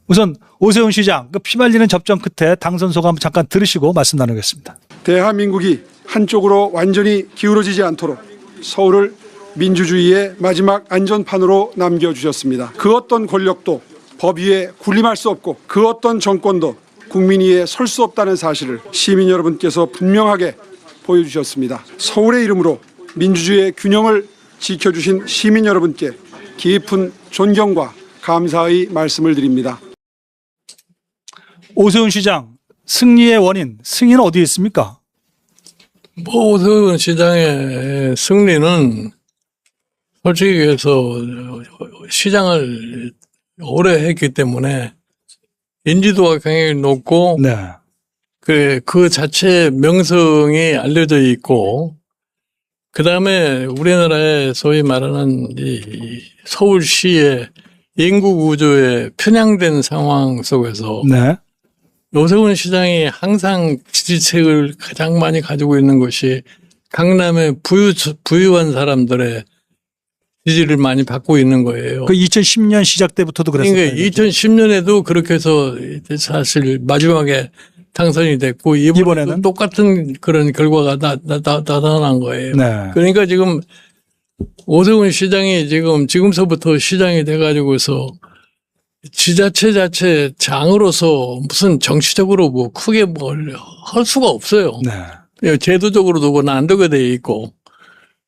우선 오세훈 시장 그 피말리는 접전 끝에 당선 소감 잠깐 들으시고 말씀 나누겠습니다. 대한민국이 한쪽으로 완전히 기울어지지 않도록 서울을 민주주의의 마지막 안전판으로 남겨주셨습니다. 그 어떤 권력도 법 위에 군림할 수 없고 그 어떤 정권도 국민 위에 설 수 없다는 사실을 시민 여러분께서 분명하게 보여주셨습니다. 서울의 이름으로 민주주의의 균형을 지켜주신 시민 여러분께 깊은 존경과 감사의 말씀을 드립니다. 오세훈 시장 승리의 원인, 승리는 어디에 있습니까? 뭐 오세훈 시장의 승리는 솔직히 해서 시장을 오래 했기 때문에 인지도가 굉장히 높고 네. 그 자체 명성이 알려져 있고 그다음에 우리나라의 소위 말하는 이 서울시의 인구 구조에 편향된 상황 속에서 네. 오세훈 시장이 항상 지지책을 가장 많이 가지고 있는 것이 강남의 부유한 사람들의 지지를 많이 받고 있는 거예요. 그 2010년 시작 때부터도 그랬어요. 그러니까 2010년에도 그렇게 해서 사실 마지막에 당선이 됐고 이번에는 똑같은 그런 결과가 나타난 거예요. 네. 그러니까 지금 오세훈 시장이 지금서부터 시장이 돼가지고서 지자체 자체 장으로서 무슨 정치적으로 뭐 크게 뭘 할 수가 없어요. 네. 제도적으로도 그건 안 되게 돼 있고.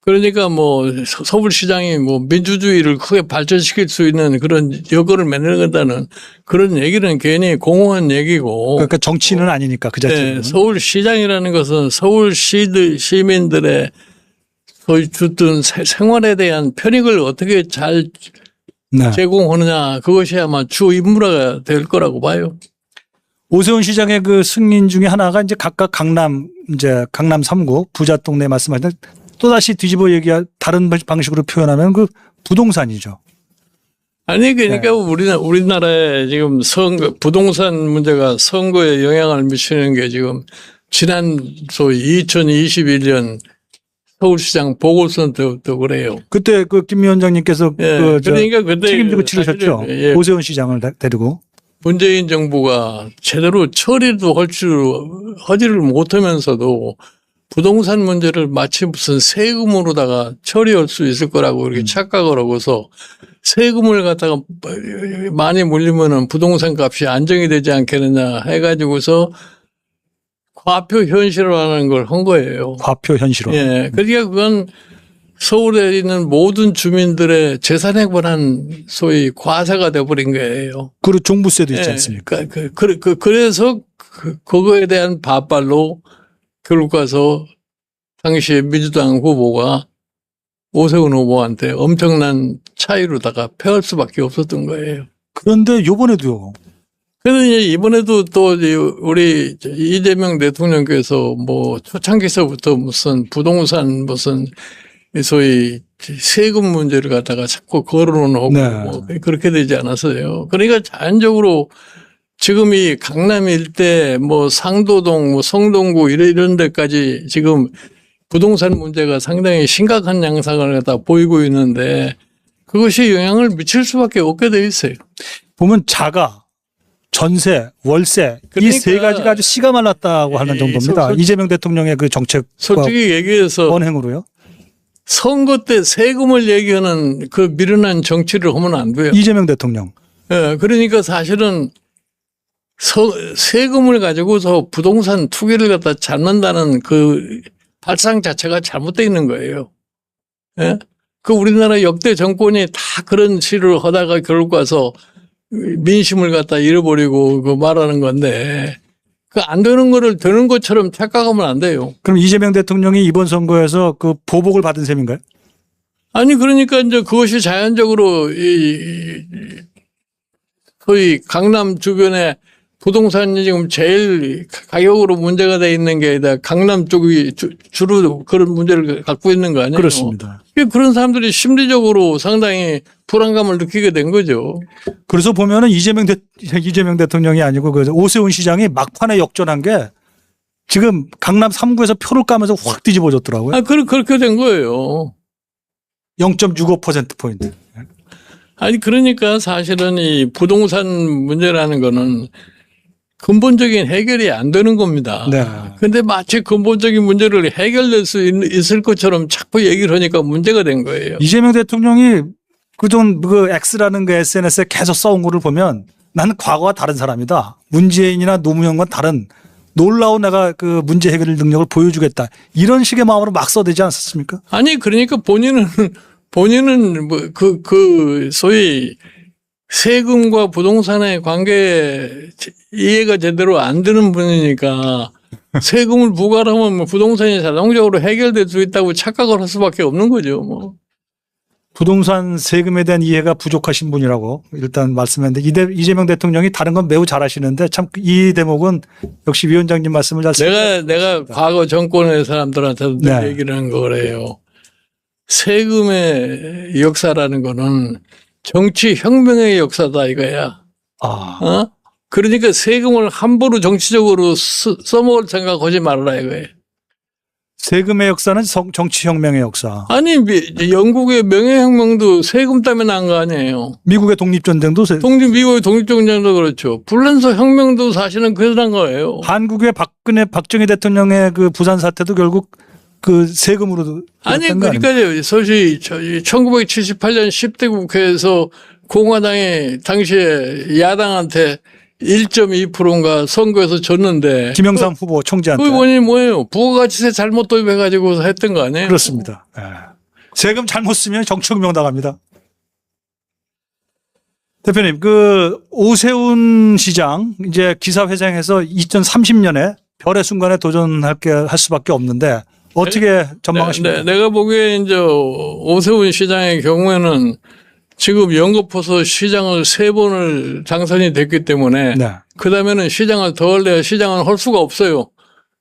그러니까 뭐 서울시장이 뭐 민주주의를 크게 발전시킬 수 있는 그런 여건을 만들겠다는 그런 얘기는 괜히 공허한 얘기고. 그러니까 정치인은 아니니까 그 자체는. 네, 서울시장이라는 것은 시민들의 거의 주던 생활에 대한 편익을 어떻게 잘 네. 제공하느냐 그것이 아마 주 임무가 될 거라고 봐요. 오세훈 시장의 그 승인 중에 하나가 이제 각각 강남 3구 부자 동네 말씀하셨는데 또다시 뒤집어 얘기할 다른 방식으로 표현하면 그 부동산이죠. 아니 그러니까 네. 우리나라에 지금 부동산 문제가 선거에 영향을 미치는 게 지금 지난 소위 2021년 서울시장 보궐선 때도 그래요. 그때 그 김 위원장님께서 그러니까 그때 책임지고 치르셨죠. 오세훈 시장을 데리고. 문재인 정부가 제대로 처리도 하지를 못하면서도 부동산 문제를 마치 무슨 세금으로다가 처리할 수 있을 거라고 이렇게 착각을 하고서 세금을 갖다가 많이 물리면은 부동산 값이 안정이 되지 않겠느냐 해가지고서 과표 현실화하는 걸 한 거예요. 과표 현실화. 예. 그러니까 그건 서울에 있는 모든 주민들의 재산에 관한 소위 과세가 돼버린 거예요. 그리고 종부세도 있지 않습니까? 그래서 그거에 대한 반발로 결국 가서 당시에 민주당 후보가 오세훈 후보한테 엄청난 차이로다가 패할 수밖에 없었던 거예요. 그런데 이번에도요. 그래서 이번에도 또 우리 이재명 대통령께서 뭐 초창기서부터 무슨 부동산 무슨 소위 세금 문제를 갖다가 자꾸 거론하고 뭐 그렇게 되지 않았어요. 그러니까 자연적으로 지금 이 강남 일대 뭐 상도동 뭐 성동구 이런 데까지 지금 부동산 문제가 상당히 심각한 양상을 갖다 보이고 있는데 그것이 영향을 미칠 수밖에 없게 돼 있어요. 보면 자가, 전세, 월세 이 세 가지가 아주 씨가 말랐다고 하는 정도입니다. 이재명 대통령의 그 정책과 솔직히 얘기해서 원행으로요. 선거 때 세금을 얘기하는 그 미련한 정치를 하면 안 돼요. 이재명 대통령. 예, 그러니까 사실은 세금을 가지고서 부동산 투기를 갖다 잡는다는 그 발상 자체가 잘못되어 있는 거예요. 예? 그 우리나라 역대 정권이 다 그런 시를 하다가 결국 가서 민심을 갖다 잃어버리고 그 말하는 건데 그 안 되는 거를 되는 것처럼 착각하면 안 돼요. 그럼 이재명 대통령이 이번 선거에서 그 보복을 받은 셈인가요? 아니 그러니까 이제 그것이 자연적으로 소위 강남 주변에 부동산이 지금 제일 가격으로 문제가 돼 있는 게 아니라 강남 쪽이 주로 그런 문제를 갖고 있는 거 아니에요? 그렇습니다. 그런 사람들이 심리적으로 상당히 불안감을 느끼게 된 거죠. 그래서 보면은 이재명 대통령이 아니고 그 오세훈 시장이 막판에 역전한 게 지금 강남 3구에서 표를 까면서 확 뒤집어졌더라고요. 아, 그렇게 된 거예요. 0.65%포인트. 아니, 그러니까 사실은 이 부동산 문제라는 거는 근본적인 해결이 안 되는 겁니다. 네. 근데 마치 근본적인 문제를 해결될 수 있을 것처럼 자꾸 얘기를 하니까 문제가 된 거예요. 이재명 대통령이 그전 그 X라는 그 SNS에 계속 써온 거를 보면 나는 과거와 다른 사람이다. 문재인이나 노무현과 다른 놀라운 내가 그 문제 해결 능력을 보여주겠다. 이런 식의 마음으로 막 써대지 않았습니까? 아니, 그러니까 본인은 뭐 소위 세금과 부동산의 관계 이해가 제대로 안 되는 분이니까 세금을 부과하면 뭐 부동산이 자동적으로 해결될 수 있다고 착각을 할 수밖에 없는 거죠. 뭐. 부동산 세금에 대한 이해가 부족하신 분이라고 일단 말씀했는데 이재명 대통령이 다른 건 매우 잘하시는데 참 이 대목은 역시 위원장님 말씀을 잘 내가 과거 정권의 사람들한테도 네. 얘기를 한 거래요. 세금의 역사라는 거는 정치 혁명의 역사다 이거야. 그러니까 세금을 함부로 정치적으로 써먹을 생각하지 말아라 이거예요. 세금의 역사는 정치혁명의 역사. 아니 영국의 명예혁명도 세금 때문에 난 거 아니에요. 미국의 독립전쟁도 미국의 독립전쟁도 그렇죠. 불란서 혁명도 사실은 그래서 난 거예요. 한국의 박정희 대통령의 그 부산 사태도 결국 그 세금으로. 아니 그러니까 사실 1978년 10대 국회에서 공화당이 당시에 야당한테 1.2%인가 선거에서 졌는데 김영삼 후보 총재한테. 그 원인이 뭐예요? 부가가치세 잘못 도입해가지고 했던 거 아니에요? 그렇습니다. 네. 세금 잘못 쓰면 정치혁명 당합니다. 대표님, 그 오세훈 시장 이제 기사회생해서 2030년에 별의 순간에 할 수밖에 없는데 어떻게 전망하십니까? 내가 보기에 이제 오세훈 시장의 경우에는 지금 연거푸서 시장을 3번을 당선이 됐기 때문에 네. 그 다음에는 시장을 더 할래야 시장은 할 수가 없어요.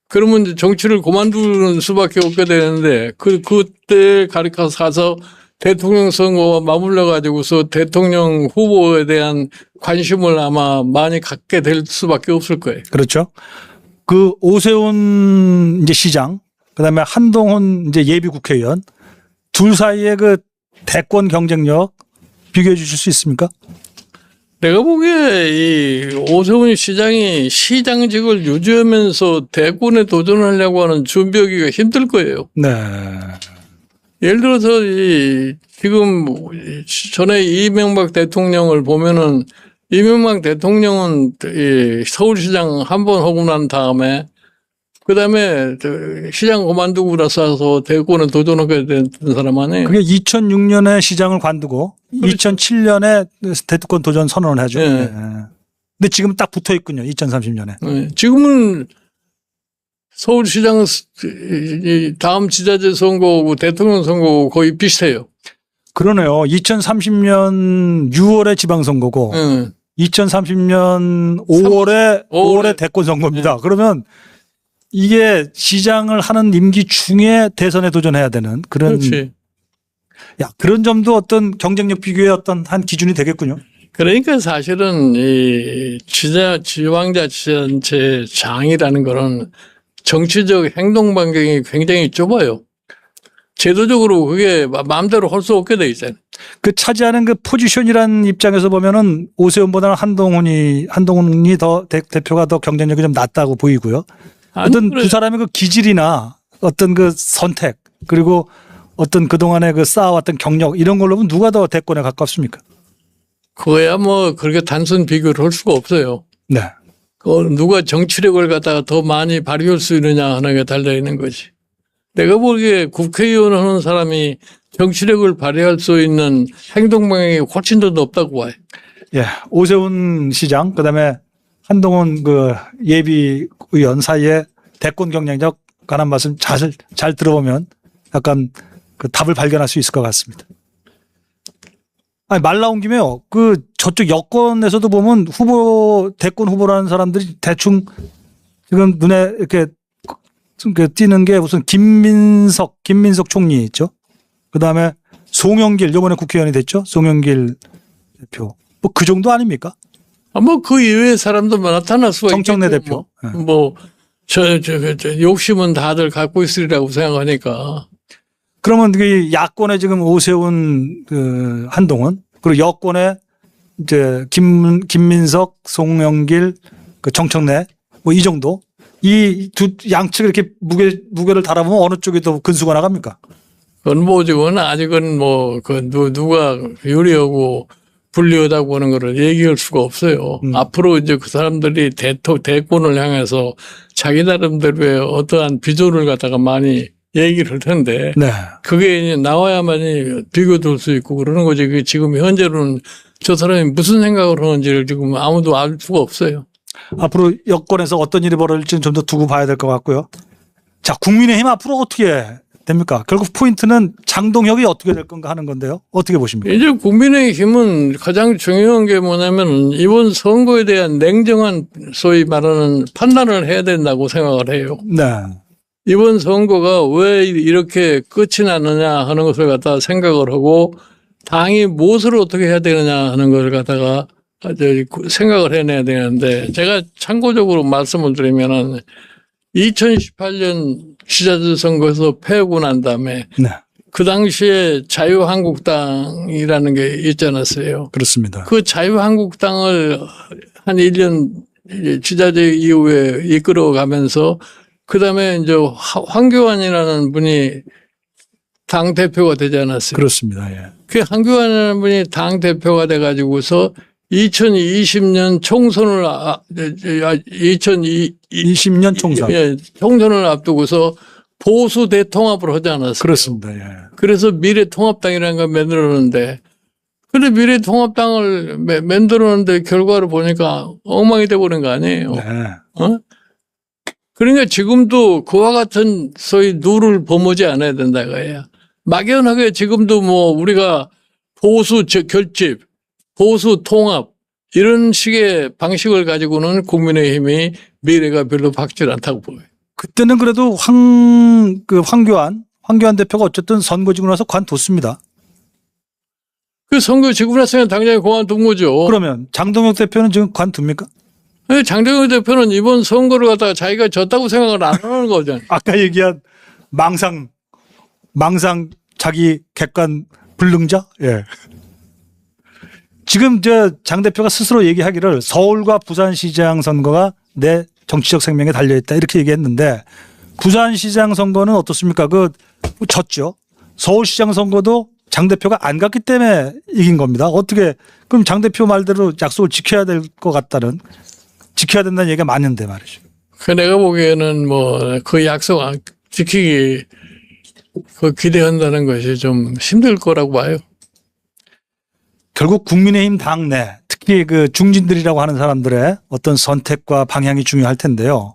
그러면 이제 정치를 그만두는 수밖에 없게 되는데 그때 가서 대통령 선거와 맞물려 가지고서 대통령 후보에 대한 관심을 아마 많이 갖게 될 수밖에 없을 거예요. 그렇죠. 그 오세훈 이제 시장, 그다음에 한동훈 이제 예비 국회의원 둘 사이의 그 대권 경쟁력 비교해 주실 수 있습니까? 내가 보기에 이 오세훈 시장이 시장직을 유지하면서 대권에 도전하려고 하는 준비하기가 힘들 거예요. 네. 예를 들어서 지금 전에 이명박 대통령을 보면은 이명박 대통령은 서울시장 한 번 하고 난 다음에 그다음에 시장 그만두고 나서 대권에 도전하게 된 사람 아니에요. 그게 2006년에 시장을 관두고 그렇죠. 2007년에 대권 도전 선언을 하죠. 네. 네. 근데 지금 딱 붙어 있군요. 2030년에. 네. 지금은 서울시장 다음 지자체 선거하고 대통령 선거하고 거의 비슷해요. 그러네요. 2030년 6월에 지방선거고 2030년 5월에 대권 선거입니다. 그러면 이게 시장을 하는 임기 중에 대선에 도전해야 되는 그런. 그렇지. 그런 점도 어떤 경쟁력 비교의 어떤 한 기준이 되겠군요. 그러니까 사실은 이 지방자치단체 장이라는 거는 정치적 행동 반경이 굉장히 좁아요. 제도적으로 그게 마음대로 할 수 없게 돼 있잖아요. 그 차지하는 그 포지션이라는 입장에서 보면은 오세훈보다는 한동훈이 더 대표가 더 경쟁력이 좀 낮다고 보이고요. 어떤 두 사람의 그 기질이나 어떤 그 선택 그리고 어떤 그동안의 그 쌓아왔던 경력 이런 걸로 보면 누가 더 대권에 가깝습니까? 그거야 뭐 그렇게 단순 비교를 할 수가 없어요. 네. 누가 정치력을 갖다가 더 많이 발휘할 수 있느냐 하는 게 달려 있는 거지. 내가 보기에 국회의원 하는 사람이 정치력을 발휘할 수 있는 행동 방향이 훨씬 더 높다고 봐요. 예. 오세훈 시장 그다음에 한동훈 그 예비 의원 사이에 대권 경쟁력 관한 말씀 잘 들어보면 약간 그 답을 발견할 수 있을 것 같습니다. 아니, 말 나온 김에요. 그 저쪽 여권에서도 보면 대권 후보라는 사람들이 대충 지금 눈에 이렇게 띄는 게 무슨 김민석 총리 있죠. 그 다음에 송영길, 요번에 국회의원이 됐죠. 송영길 대표. 뭐 그 정도 아닙니까? 뭐 그 이외의 사람도 나타날 수가 정청래 있겠죠. 대표. 뭐 욕심은 다들 갖고 있으리라고 생각하니까. 그러면 그 야권에 지금 오세훈 그 한동훈, 그리고 여권에 이제 김민석, 송영길, 그 정청래 뭐 이 정도, 이 두 양측 이렇게 무게를 달아보면 어느 쪽이 더 근수가 나갑니까? 그건 뭐 지금 아직은 뭐 그 누가 유리하고 불리하다고 하는 거를 얘기할 수가 없어요. 앞으로 이제 그 사람들이 대권을 향해서 자기 나름대로의 어떠한 비전을 갖다가 많이 얘기를 할 텐데, 네. 그게 이제 나와야만이 비교될 수 있고 그러는 거지. 그게 지금 현재로는 저 사람이 무슨 생각을 하는지를 지금 아무도 알 수가 없어요. 앞으로 여권에서 어떤 일이 벌어질지는 좀 더 두고 봐야 될 것 같고요. 자, 국민의힘 앞으로 어떻게 됩니까? 결국 포인트는 장동혁이 어떻게 될 건가 하는 건데요. 어떻게 보십니까? 이제 국민의힘은 가장 중요한 게 뭐냐면 이번 선거에 대한 냉정한 소위 말하는 판단을 해야 된다고 생각을 해요. 네. 이번 선거가 왜 이렇게 끝이 났느냐 하는 것을 갖다가 생각을 하고 당이 무엇을 어떻게 해야 되느냐 하는 것을 갖다가 생각을 해내야 되는데, 제가 참고적으로 말씀을 드리면은 2018년 지자체 선거에서 패하고 난 다음에 네. 그 당시에 자유한국당이라는 게 있지 않았어요. 그렇습니다. 그 자유한국당을 한 1년 지자체 이후에 이끌어가면서 그다음에 이제 황교안이라는 분이 당 대표가 되지 않았어요. 그렇습니다. 예. 그 황교안이라는 분이 당 대표가 돼가지고서 2020년 총선을 2020년 총선. 예, 총선을 앞두고서 보수 대통합을 하지 않았어요. 그렇습니다. 예. 그래서 미래통합당이라는 걸 만들었는데, 근데 미래통합당을 만들었는데 결과를 보니까 엉망이 돼버린 거 아니에요. 네. 어? 그러니까 지금도 그와 같은 소위 누를 범하지 않아야 된다 이거예요. 막연하게 지금도 뭐 우리가 보수 결집, 보수 통합 이런 식의 방식을 가지고는 국민의힘이 미래가 별로 밝지 않다고 보여요. 그때는 그래도 황교안 대표가 어쨌든 선거 지고 나서 관뒀습니다. 그 선거 지고 났으면 당장에 그만둔 거죠. 그러면 장동혁 대표는 지금 관둡니까? 장동혁 대표는 이번 선거를 갖다가 자기가 졌다고 생각을 안 하는 거잖아요. 아까 얘기한 망상 자기 객관 불능자? 예. 지금 장 대표가 스스로 얘기하기를 서울과 부산시장 선거가 내 정치적 생명에 달려있다 이렇게 얘기했는데, 부산시장 선거는 어떻습니까? 졌죠. 서울시장 선거도 장 대표가 안 갔기 때문에 이긴 겁니다. 어떻게, 그럼 장 대표 말대로 약속을 지켜야 될 것 같다는, 지켜야 된다는 얘기가 많은데 말이죠. 내가 보기에는 뭐 그 약속 지키기 기대한다는 것이 좀 힘들 거라고 봐요. 결국 국민의힘 당내, 특히 중진들이라고 하는 사람들의 어떤 선택과 방향이 중요할 텐데요.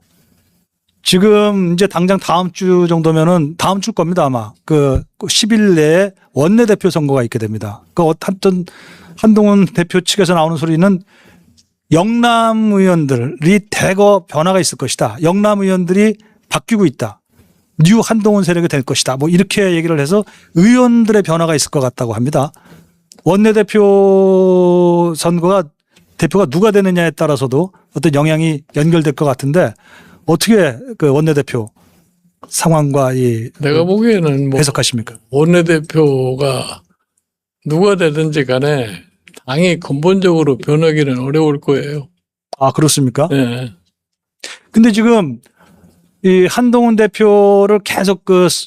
지금 이제 당장 다음 주 정도면은 다음 주일 겁니다, 아마. 10일 내에 원내대표 선거가 있게 됩니다. 한동훈 대표 측에서 나오는 소리는 영남 의원들이 대거 변화가 있을 것이다. 영남 의원들이 바뀌고 있다. 뉴 한동훈 세력이 될 것이다. 뭐 이렇게 얘기를 해서 의원들의 변화가 있을 것 같다고 합니다. 원내대표 선거가 대표가 누가 되느냐에 따라서도 어떤 영향이 연결될 것 같은데, 어떻게 원내대표 상황과 내가 보기에는 뭐 해석하십니까? 원내대표가 누가 되든지 간에 당이 근본적으로 변하기는 어려울 거예요. 아, 그렇습니까? 네. 근데 지금 이 한동훈 대표를 계속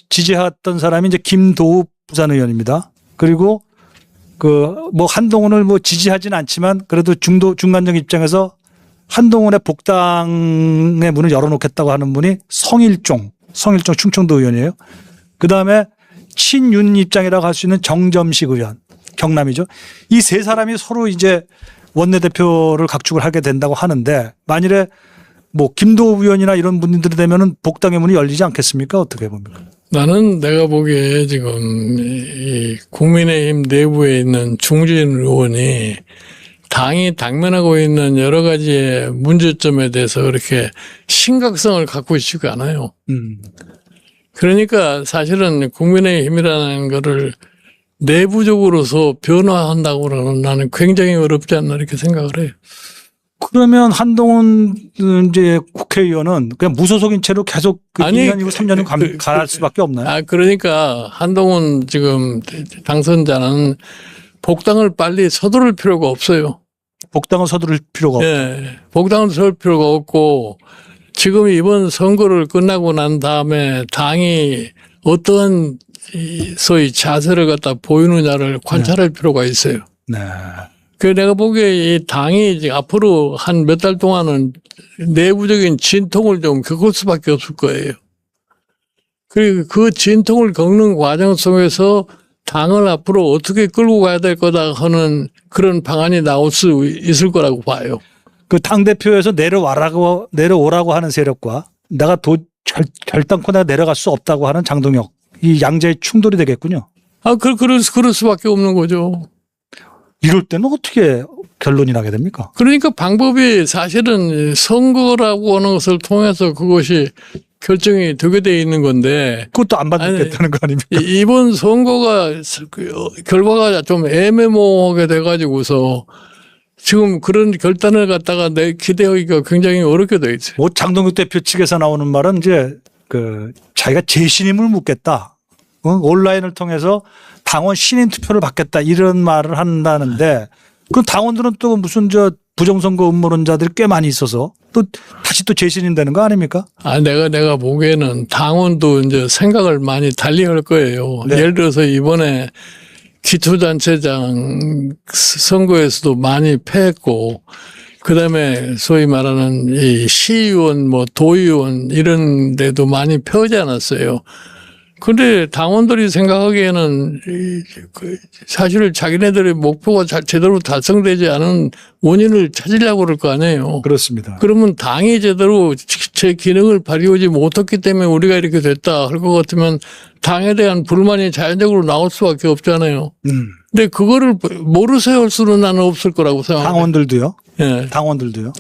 지지했던 사람이 이제 김도우 부산 의원입니다. 그리고 한동훈을 지지하진 않지만 그래도 중간적 입장에서 한동훈의 복당의 문을 열어놓겠다고 하는 분이 성일종 충청도 의원이에요. 그 다음에 친윤 입장이라고 할 수 있는 정점식 의원, 경남이죠. 이 세 사람이 서로 이제 원내대표를 각축을 하게 된다고 하는데, 만일에 김도우 의원이나 이런 분들이 되면은 복당의 문이 열리지 않겠습니까? 어떻게 봅니까? 나는 내가 보기에 지금 이 국민의힘 내부에 있는 중진 의원이 당이 당면하고 있는 여러 가지의 문제점에 대해서 그렇게 심각성을 갖고 있지가 않아요. 그러니까 사실은 국민의힘이라는 거를 내부적으로서 변화한다고는 나는 굉장히 어렵지 않나 이렇게 생각을 해요. 그러면 한동훈 이제 국회의원은 그냥 무소속인 채로 계속 그 2년이고 3년이고 갈 수밖에 없나요? 그러니까 한동훈 지금 당선자는 복당을 빨리 서두를 필요가 없어요. 복당은 서두를 필요가 없다. 예, 복당을 서둘 필요가 없고 지금 이번 선거를 끝나고 난 다음에 당이 어떤 소위 자세를 갖다 보이느냐를 관찰할 필요가 있어요. 네. 그 내가 보기에 이 당이 이제 앞으로 한 몇 달 동안은 내부적인 진통을 좀 겪을 수밖에 없을 거예요. 그리고 그 진통을 겪는 과정 속에서 당을 앞으로 어떻게 끌고 가야 될 거다 하는 그런 방안이 나올 수 있을 거라고 봐요. 그 당대표에서 내려오라고 하는 세력과 내가 결단코 내가 내려갈 수 없다고 하는 장동혁, 이 양자의 충돌이 되겠군요. 그럴 수밖에 없는 거죠. 이럴 때는 어떻게 결론이 나게 됩니까? 그러니까 방법이 사실은 선거라고 하는 것을 통해서 그것이 결정이 되게 돼 있는 건데. 그것도 안 받겠다는 거 아닙니까? 이번 선거가 결과가 좀 애매모호하게 돼가지고서 지금 그런 결단을 갖다가 내 기대하기가 굉장히 어렵게 돼 있어요. 뭐 장동혁 대표 측에서 나오는 말은 이제 자기가 재신임을 묻겠다. 온라인을 통해서 당원 신인 투표를 받겠다 이런 말을 한다는데 그 당원들은 또 무슨 부정선거 음모론자들이 꽤 많이 있어서 또 다시 또 재신임 되는 거 아닙니까? 내가 보기에는 당원도 이제 생각을 많이 달리 할 거예요. 네. 예를 들어서 이번에 기초단체장 선거에서도 많이 패했고 그다음에 소위 말하는 이 시의원 뭐 도의원 이런 데도 많이 패하지 않았어요. 근데 당원들이 생각하기에는 사실 자기네들의 목표가 제대로 달성되지 않은 원인을 찾으려고 그럴 거 아니에요. 그렇습니다. 그러면 당이 제대로 제 기능을 발휘하지 못했기 때문에 우리가 이렇게 됐다 할 것 같으면 당에 대한 불만이 자연적으로 나올 수밖에 없잖아요. 근데 그거를 모르세요 할 수는 나는 없을 거라고 생각합니다. 당원들도요? 예. 당원들도요?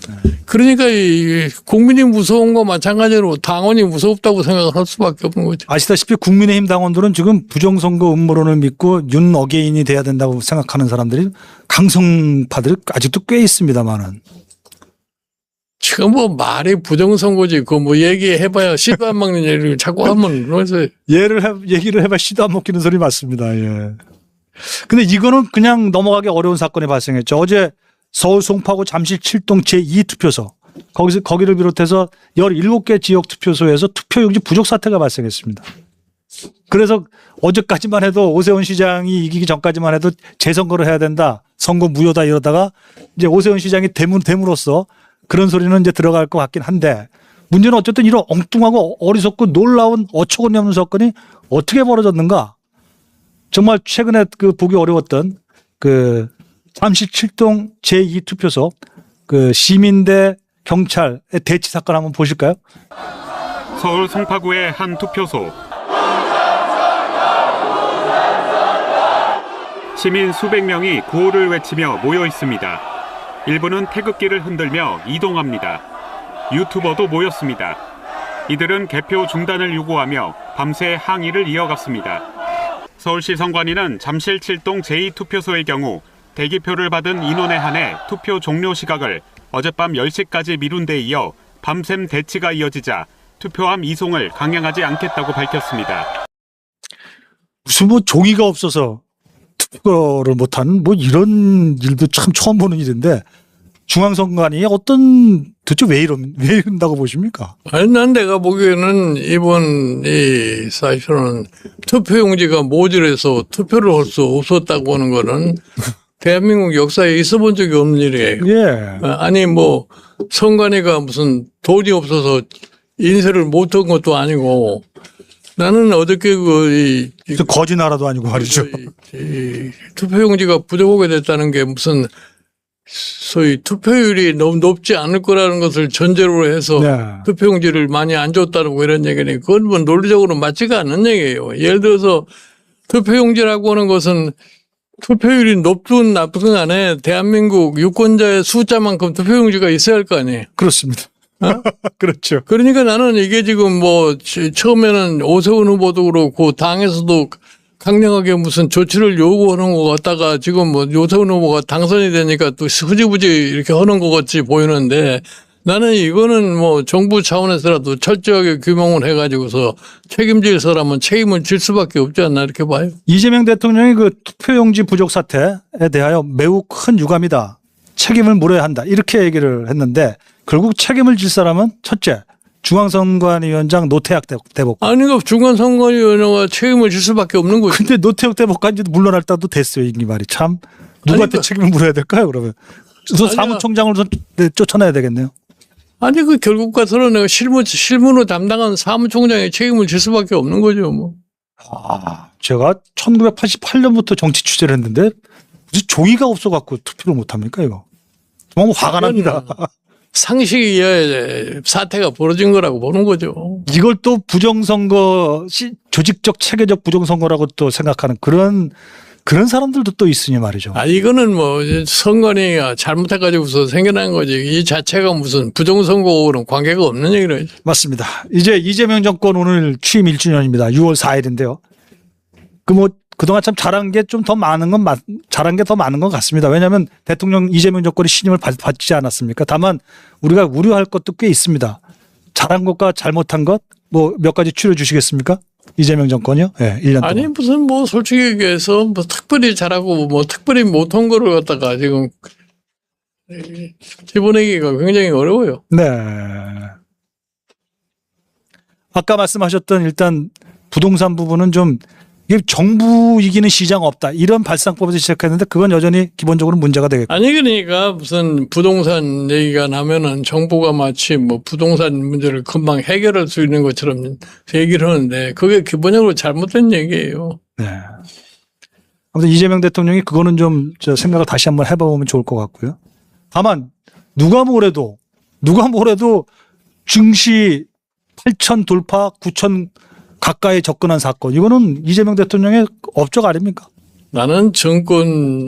그러니까 이 국민이 무서운 거 마찬가지로 당원이 무섭다고 생각을 할 수밖에 없는 거죠. 아시다시피 국민의힘 당원들은 지금 부정선거 음모론을 믿고 윤 어게인이 돼야 된다고 생각하는 사람들이 강성파들이 아직도 꽤 있습니다만은. 지금 뭐 말이 부정선거지 그 뭐 얘기해봐야 씨도 안 먹는 얘기를 자꾸 하면 그래서 얘기를 해봐 씨도 안 먹히는 소리 맞습니다. 예. 근데 이거는 그냥 넘어가기 어려운 사건이 발생했죠. 어제 서울 송파구 잠실 7동 제2투표소 거기를 비롯해서 17개 지역 투표소에서 투표용지 부족 사태가 발생했습니다. 그래서 어제까지만 해도 오세훈 시장이 이기기 전까지만 해도 재선거를 해야 된다. 선거 무효다 이러다가 이제 오세훈 시장이 됨으로써 그런 소리는 이제 들어갈 것 같긴 한데 문제는 어쨌든 이런 엉뚱하고 어리석고 놀라운 어처구니 없는 사건이 어떻게 벌어졌는가. 정말 최근에 보기 어려웠던 잠실 7동 제2투표소 시민대 경찰의 대치 사건 한번 보실까요? 서울 송파구의 한 투표소. 시민 수백 명이 구호를 외치며 모여 있습니다. 일부는 태극기를 흔들며 이동합니다. 유튜버도 모였습니다. 이들은 개표 중단을 요구하며 밤새 항의를 이어갔습니다. 서울시 선관위는 잠실 7동 제2투표소의 경우 대기표를 받은 인원에 한해 투표 종료 시각을 어젯밤 10시까지 미룬 데 이어 밤샘 대치가 이어지자 투표함 이송을 강행하지 않겠다고 밝혔습니다. 무슨 종이가 없어서 투표를 못하는 이런 일도 참 처음 보는 일인데 중앙선관위 도대체 왜 이런다고 보십니까? 아니, 난 내가 보기에는 이번 사실은 투표용지가 모자라서 투표를 할 수 없었다고 하는 거는 대한민국 역사에 있어 본 적이 없는 일이에요. 예. 아니, 선관위가 무슨 돈이 없어서 인쇄를 못한 것도 아니고 나는 어저께 거짓나라도 아니고 말이죠. 투표용지가 부족하게 됐다는 게 무슨 소위 투표율이 너무 높지 않을 거라는 것을 전제로 해서 네. 투표용지를 많이 안 줬다고 이런 얘기는 그건 뭐 논리적으로 맞지가 않는 얘기예요. 예를 들어서 투표용지라고 하는 것은 투표율이 높든 나쁘든 간에 대한민국 유권자의 숫자만큼 투표용지가 있어야 할 거 아니에요. 그렇습니다. 그렇죠. 그러니까 나는 이게 지금 뭐 처음에는 오세훈 후보도 그렇고 당에서도 강력하게 무슨 조치를 요구하는 것 같다가 지금 뭐 오세훈 후보가 당선이 되니까 또 흐지부지 이렇게 하는 것 같이 보이는데 나는 이거는 뭐 정부 차원에서라도 철저하게 규명을 해가지고서 책임질 사람은 책임을 질 수밖에 없지 않나 이렇게 봐요. 이재명 대통령이 그 투표용지 부족 사태에 대하여 매우 큰 유감이다. 책임을 물어야 한다. 이렇게 얘기를 했는데 결국 책임을 질 사람은 첫째 중앙선관위원장 노태학 대법관. 아니 그 중앙선관위원회가 책임을 질 수밖에 없는 거죠. 근데 노태학 대법관도 물러날 때도 됐어요. 이 말이 참 누구한테 책임을 물어야 될까요? 그러면 우선 사무총장을 쫓아내야 되겠네요. 아니 그 결국 가서는 내가 실무로 담당한 사무총장이 책임을 질 수밖에 없는 거죠. 뭐. 제가 1988년부터 정치 취재를 했는데 무슨 종이가 없어갖고 투표를 못합니까 이거? 너무 화가 납니다. 상식에 의해 사태가 벌어진 거라고 보는 거죠. 이걸 또 부정선거, 조직적 체계적 부정선거라고 또 생각하는 그런 사람들도 또 있으니 말이죠. 이거는 뭐 선관위가 잘못해가지고서 생겨난 거지. 이 자체가 무슨 부정선거하고는 관계가 없는 얘기를 하죠. 맞습니다. 이제 이재명 정권 오늘 취임 1주년입니다. 6월 4일인데요. 그동안 참 잘한 게 좀 더 많은 것 같습니다. 왜냐하면 대통령 이재명 정권이 신임을 받지 않았습니까? 다만 우리가 우려할 것도 꽤 있습니다. 잘한 것과 잘못한 것 뭐 몇 가지 추려 주시겠습니까? 이재명 정권이요? 네, 1년 동안. 아니 무슨 뭐 솔직히 얘기해서 뭐 특별히 잘하고 뭐 특별히 못한 거를 갖다가 지금 집어내기가 굉장히 어려워요. 네. 아까 말씀하셨던 일단 부동산 부분은 좀 이게 정부 이기는 시장 없다. 이런 발상법에서 시작했는데 그건 여전히 기본적으로 문제가 되겠고. 아니 그러니까 무슨 부동산 얘기가 나면은 정부가 마치 뭐 부동산 문제를 금방 해결할 수 있는 것처럼 얘기를 하는데 그게 기본적으로 잘못된 얘기예요. 네. 아무튼 이재명 대통령이 그거는 좀 생각을 다시 한번 해보면 좋을 것 같고요. 다만 누가 뭐래도 증시 8천 돌파 9천 가까이 접근한 사건. 이거는 이재명 대통령의 업적 아닙니까? 나는 정권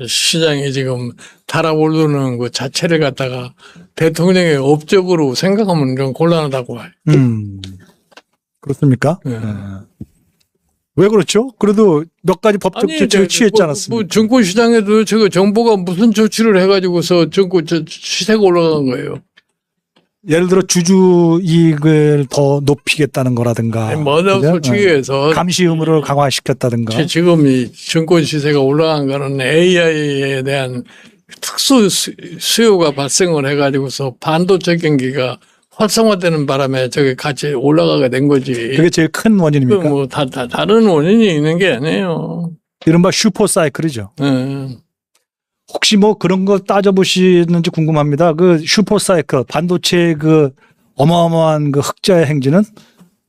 시장이 지금 달아오르는 그 자체를 갖다가 대통령의 업적으로 생각하면 좀 곤란하다고 봐요. 그렇습니까? 네. 왜 그렇죠? 그래도 몇 가지 법적 조치를 취했지 않았습니까? 뭐 정권 시장에도 저거 정부가 무슨 조치를 해가지고서 정권 시세가 올라간 거예요. 예를 들어 주주 이익을 더 높이겠다는 거라든가. 뭐든 솔직히 해서 감시 의무를 강화시켰다든가. 지금 이 정권 시세가 올라간 거는 AI에 대한 특수 수요가 발생을 해가지고서 반도체 경기가 활성화되는 바람에 저게 같이 올라가게 된 거지. 그게 제일 큰 원인입니까? 뭐 다른 원인이 있는 게 아니에요. 이른바 슈퍼 사이클이죠. 네. 혹시 뭐 그런 거 따져보시는지 궁금합니다. 그 슈퍼 사이클, 반도체 그 어마어마한 그 흑자의 행진은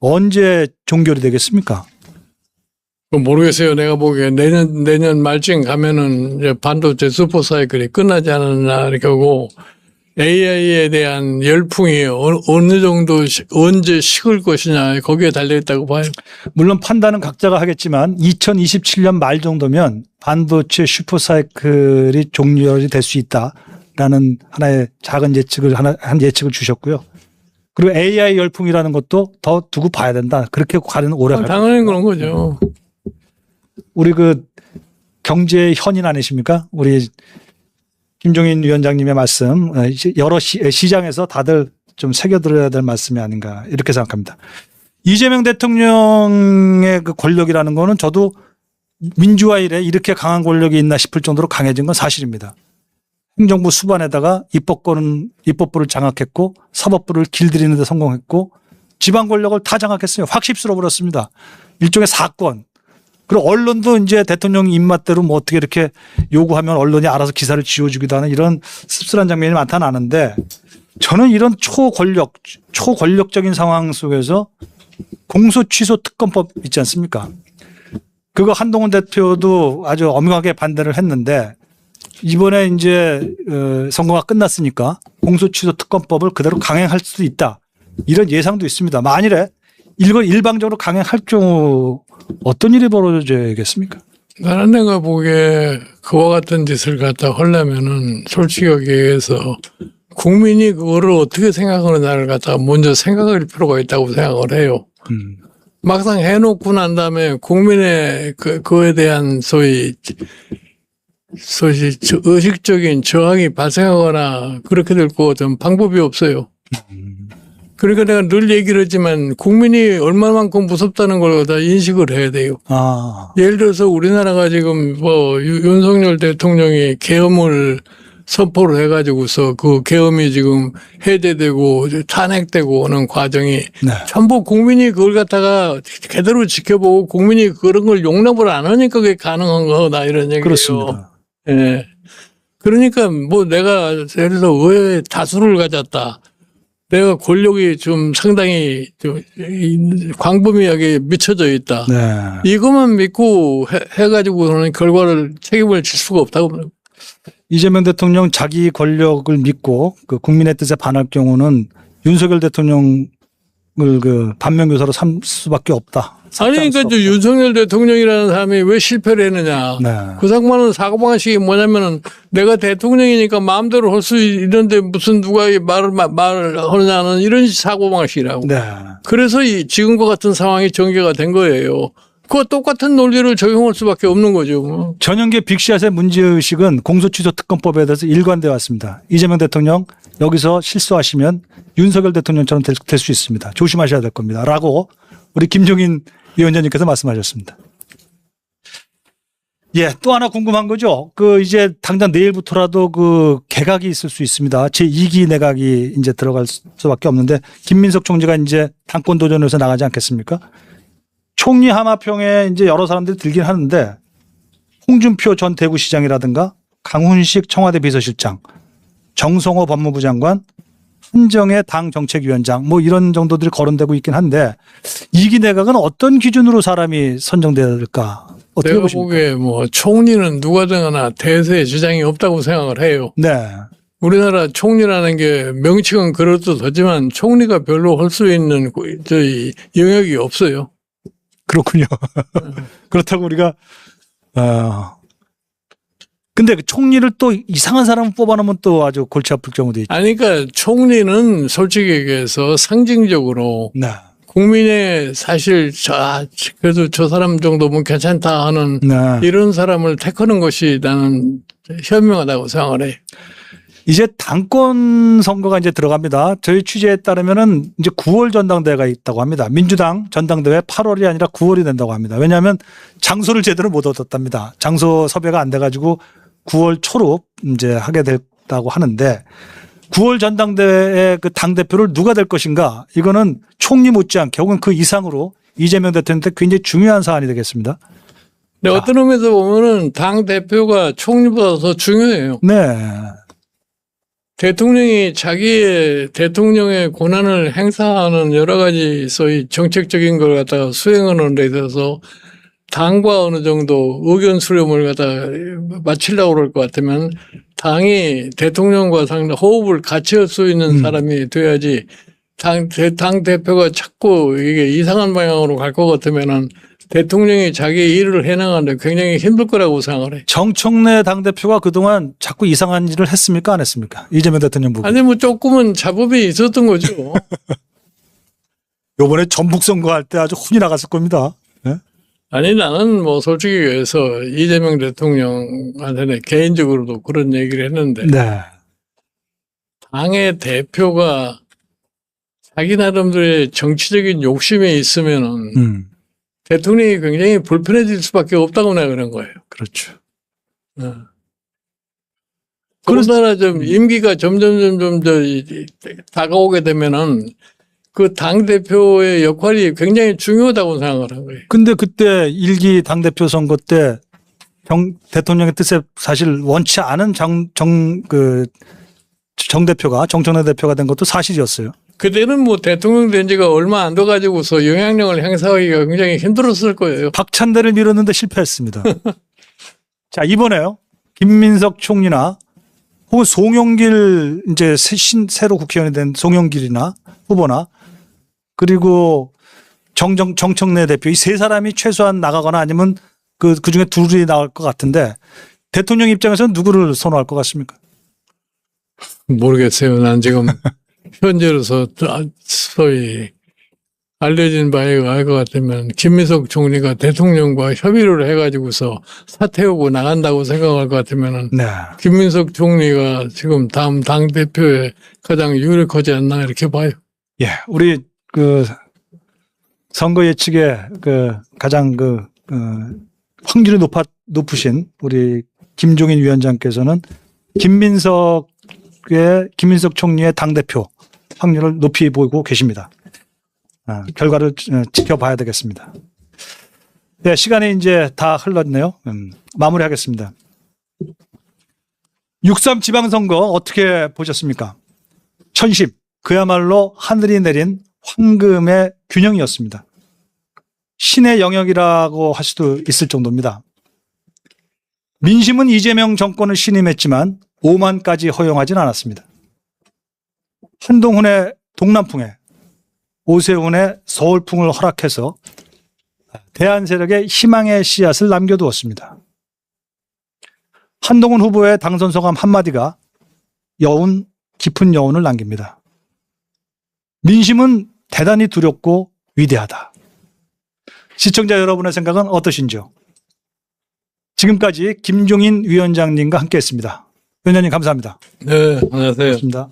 언제 종결이 되겠습니까? 모르겠어요. 내가 보기에 내년 말쯤 가면은 이제 반도체 슈퍼 사이클이 끝나지 않았나 이렇게 하고 AI에 대한 열풍이 어느 정도 언제 식을 것이냐 거기에 달려있다고 봐요. 물론 판단은 각자가 하겠지만 2027년 말 정도면 반도체 슈퍼사이클이 종료가 될 수 있다라는 하나의 작은 예측을 한 예측을 주셨고요. 그리고 AI 열풍이라는 것도 더 두고 봐야 된다. 그렇게 가는 오래 갈 당연히 그런 거죠. 우리 그 경제 현인 아니십니까? 우리 김종인 위원장님의 말씀 여러 시장에서 다들 좀 새겨들어야 될 말씀이 아닌가 이렇게 생각합니다. 이재명 대통령의 그 권력이라는 거는 저도 민주화 이래 이렇게 강한 권력이 있나 싶을 정도로 강해진 건 사실입니다. 행정부 수반에다가 입법부를 장악했고 사법부를 길들이는 데 성공했고 지방 권력을 다 장악했어요. 확 휩쓸어 버렸습니다. 일종의 사건. 그리고 언론도 이제 대통령 입맛대로 뭐 어떻게 이렇게 요구하면 언론이 알아서 기사를 지어주기도 하는 이런 씁쓸한 장면이 많다는 아는데 저는 이런 초권력적인 상황 속에서 공소 취소 특검법 있지 않습니까? 그거 한동훈 대표도 아주 엄하게 반대를 했는데 이번에 이제 선거가 끝났으니까 공소취소특검법을 그대로 강행할 수도 있다. 이런 예상도 있습니다. 만일에 이걸 일방적으로 강행할 경우 어떤 일이 벌어져야겠습니까? 나는 내가 보기에 그와 같은 짓을 갖다 하려면은 솔직히 얘기해서 국민이 그거를 어떻게 생각하느냐를 갖다가 먼저 생각할 필요가 있다고 생각을 해요. 막상 해놓고 난 다음에 국민의 그거에 대한 소위 의식적인 저항이 발생하거나 그렇게 될 거 어떤 방법이 없어요. 그러니까 내가 늘 얘기를 했지만 국민이 얼마만큼 무섭다는 걸 다 인식을 해야 돼요. 예를 들어서 우리나라가 지금 뭐 윤석열 대통령이 계엄을 선포를 해가지고서 그 계엄이 지금 해제되고 탄핵되고 오는 과정이 전부 국민이 그걸 갖다가 제대로 지켜보고 국민이 그런 걸 용납을 안 하니까 그게 가능한 거다 이런 얘기예요. 그렇습니다. 예. 그러니까 뭐 내가 예를 들어서 의회에 다수를 가졌다. 내가 권력이 좀 상당히 좀 광범위하게 미쳐져 있다. 이것만 믿고 해가지고는 결과를 책임을 질 수가 없다고 봅니다. 이재명 대통령 자기 권력을 믿고 그 국민의 뜻에 반할 경우는 윤석열 대통령을 그 반면교사로 삼을 수밖에 없다. 아니, 그러니까 윤석열 대통령이라는 사람이 왜 실패를 했느냐. 그 상관은 사고방식이 뭐냐면은 내가 대통령이니까 마음대로 할 수 있는데 무슨 누가 말을 하느냐는 이런 사고방식이라고. 그래서 지금과 같은 상황이 전개가 된 거예요. 그 똑같은 논리를 적용할 수밖에 없는 거죠. 뭐. 전형계 빅샷의 문제의식은 공소취소특검법에 대해서 일관되어 왔습니다. 이재명 대통령 여기서 실수하시면 윤석열 대통령처럼 될 수 있습니다. 조심하셔야 될 겁니다. 라고 우리 김종인 위원장님께서 말씀하셨습니다. 예, 또 하나 궁금한 거죠. 그 이제 당장 내일부터라도 그 개각이 있을 수 있습니다. 제2기 내각이 이제 들어갈 수밖에 없는데 김민석 총재가 이제 당권 도전에서 나가지 않겠습니까? 총리 하마평에 이제 여러 사람들이 들긴 하는데 홍준표 전 대구시장이라든가 강훈식 청와대 비서실장, 정성호 법무부 장관, 한정혜 당 정책위원장 뭐 이런 정도들이 거론되고 있긴 한데 2기 내각은 어떤 기준으로 사람이 선정돼야 될까? 어떻게 내가 보십니까? 보기에 뭐 총리는 누가 되거나 대세에 지장이 없다고 생각을 해요. 우리나라 총리라는 게 명칭은 그렇듯하지만 총리가 별로 할 수 있는 저희 영역이 없어요. 그렇군요. 그렇다고 우리가 근데 총리를 또 이상한 사람을 뽑아놓으면 또 아주 골치 아플 경우도 있죠. 아니, 그러니까 총리는 솔직히 얘기해서 상징적으로 국민의 사실 그래도 저 사람 정도면 괜찮다 하는 이런 사람을 택하는 것이 나는 현명하다고 생각을 해요. 이제 당권 선거가 이제 들어갑니다. 저희 취재에 따르면은 이제 9월 전당대회가 있다고 합니다. 민주당 전당대회 8월이 아니라 9월이 된다고 합니다. 왜냐하면 장소를 제대로 못 얻었답니다. 장소 섭외가 안 돼가지고 9월 초로 이제 하게 됐다고 하는데 9월 전당대회 그 당대표를 누가 될 것인가 이거는 총리 못지않게 혹은 그 이상으로 이재명 대통령한테 굉장히 중요한 사안이 되겠습니다. 네, 어떤 의미에서 보면은 당대표가 총리보다 더 중요해요. 대통령이 자기의 대통령의 권한을 행사하는 여러 가지 소위 정책적인 걸 갖다가 수행하는 데 있어서 당과 어느 정도 의견 수렴을 갖다가 마치려고 그럴 것 같으면 당이 대통령과 상당 호흡을 같이 할 수 있는 사람이 돼야지 당 대표가 자꾸 이게 이상한 방향으로 갈 것 같으면은 대통령이 자기 일을 해나가는데 굉장히 힘들 거라고 생각을 해요. 정청래 당대표가 그동안 자꾸 이상한 일을 했습니까? 안 했습니까? 이재명 대통령 보고. 아니, 뭐 조금은 자법이 있었던 거죠. 요번에 전북선거 할 때 아주 혼이 나갔을 겁니다. 네? 아니, 나는 뭐 솔직히 얘기해서 이재명 대통령한테는 개인적으로도 그런 얘기를 했는데 당의 대표가 자기 나름대로의 정치적인 욕심에 있으면은 대통령이 굉장히 불편해질 수밖에 없다고 내가 그런 거예요. 그렇죠. 그러나 좀 임기가 점점 다가오게 되면은 그 당대표의 역할이 굉장히 중요하다고 생각을 한 거예요. 근데 그때 1기 당대표 선거 때 대통령의 뜻에 사실 원치 않은 정청래 대표가 된 것도 사실이었어요. 그때는 뭐 대통령 된 지가 얼마 안 돼가지고서 영향력을 행사하기가 굉장히 힘들었을 거예요. 박찬대를 밀었는데 실패했습니다. 자, 이번에요. 김민석 총리나 혹은 송영길 이제 새로 국회의원이 된 송영길이나 후보나 그리고 정청래 대표 이 세 사람이 최소한 나가거나 아니면 그 중에 둘이 나올 것 같은데 대통령 입장에서는 누구를 선호할 것 같습니까? 모르겠어요. 난 지금 현재로서 소위 알려진 바에 알 것 같으면 김민석 총리가 대통령과 협의를 해가지고서 사퇴하고 나간다고 생각할 것 같으면은 네. 김민석 총리가 지금 다음 당 대표에 가장 유력하지 않나 이렇게 봐요. 예, 우리 그 선거 예측에 그 가장 확률이 높으신 우리 김종인 위원장께서는 김민석 총리의 당대표 확률을 높이 보고 계십니다. 결과를 지켜봐야 되겠습니다. 네, 시간이 이제 다 흘렀네요. 마무리하겠습니다. 6.3 지방선거 어떻게 보셨습니까? 천심, 그야말로 하늘이 내린 황금의 균형이었습니다. 신의 영역이라고 할 수도 있을 정도입니다. 민심은 이재명 정권을 신임했지만 오만까지 허용하진 않았습니다. 한동훈의 동남풍에 오세훈의 서울풍을 허락해서 대안 세력의 희망의 씨앗을 남겨두었습니다. 한동훈 후보의 당선 소감 한마디가 깊은 여운을 남깁니다. 민심은 대단히 두렵고 위대하다. 시청자 여러분의 생각은 어떠신지요? 지금까지 김종인 위원장님과 함께했습니다. 위원장님 감사합니다. 네, 안녕하세요. 고맙습니다.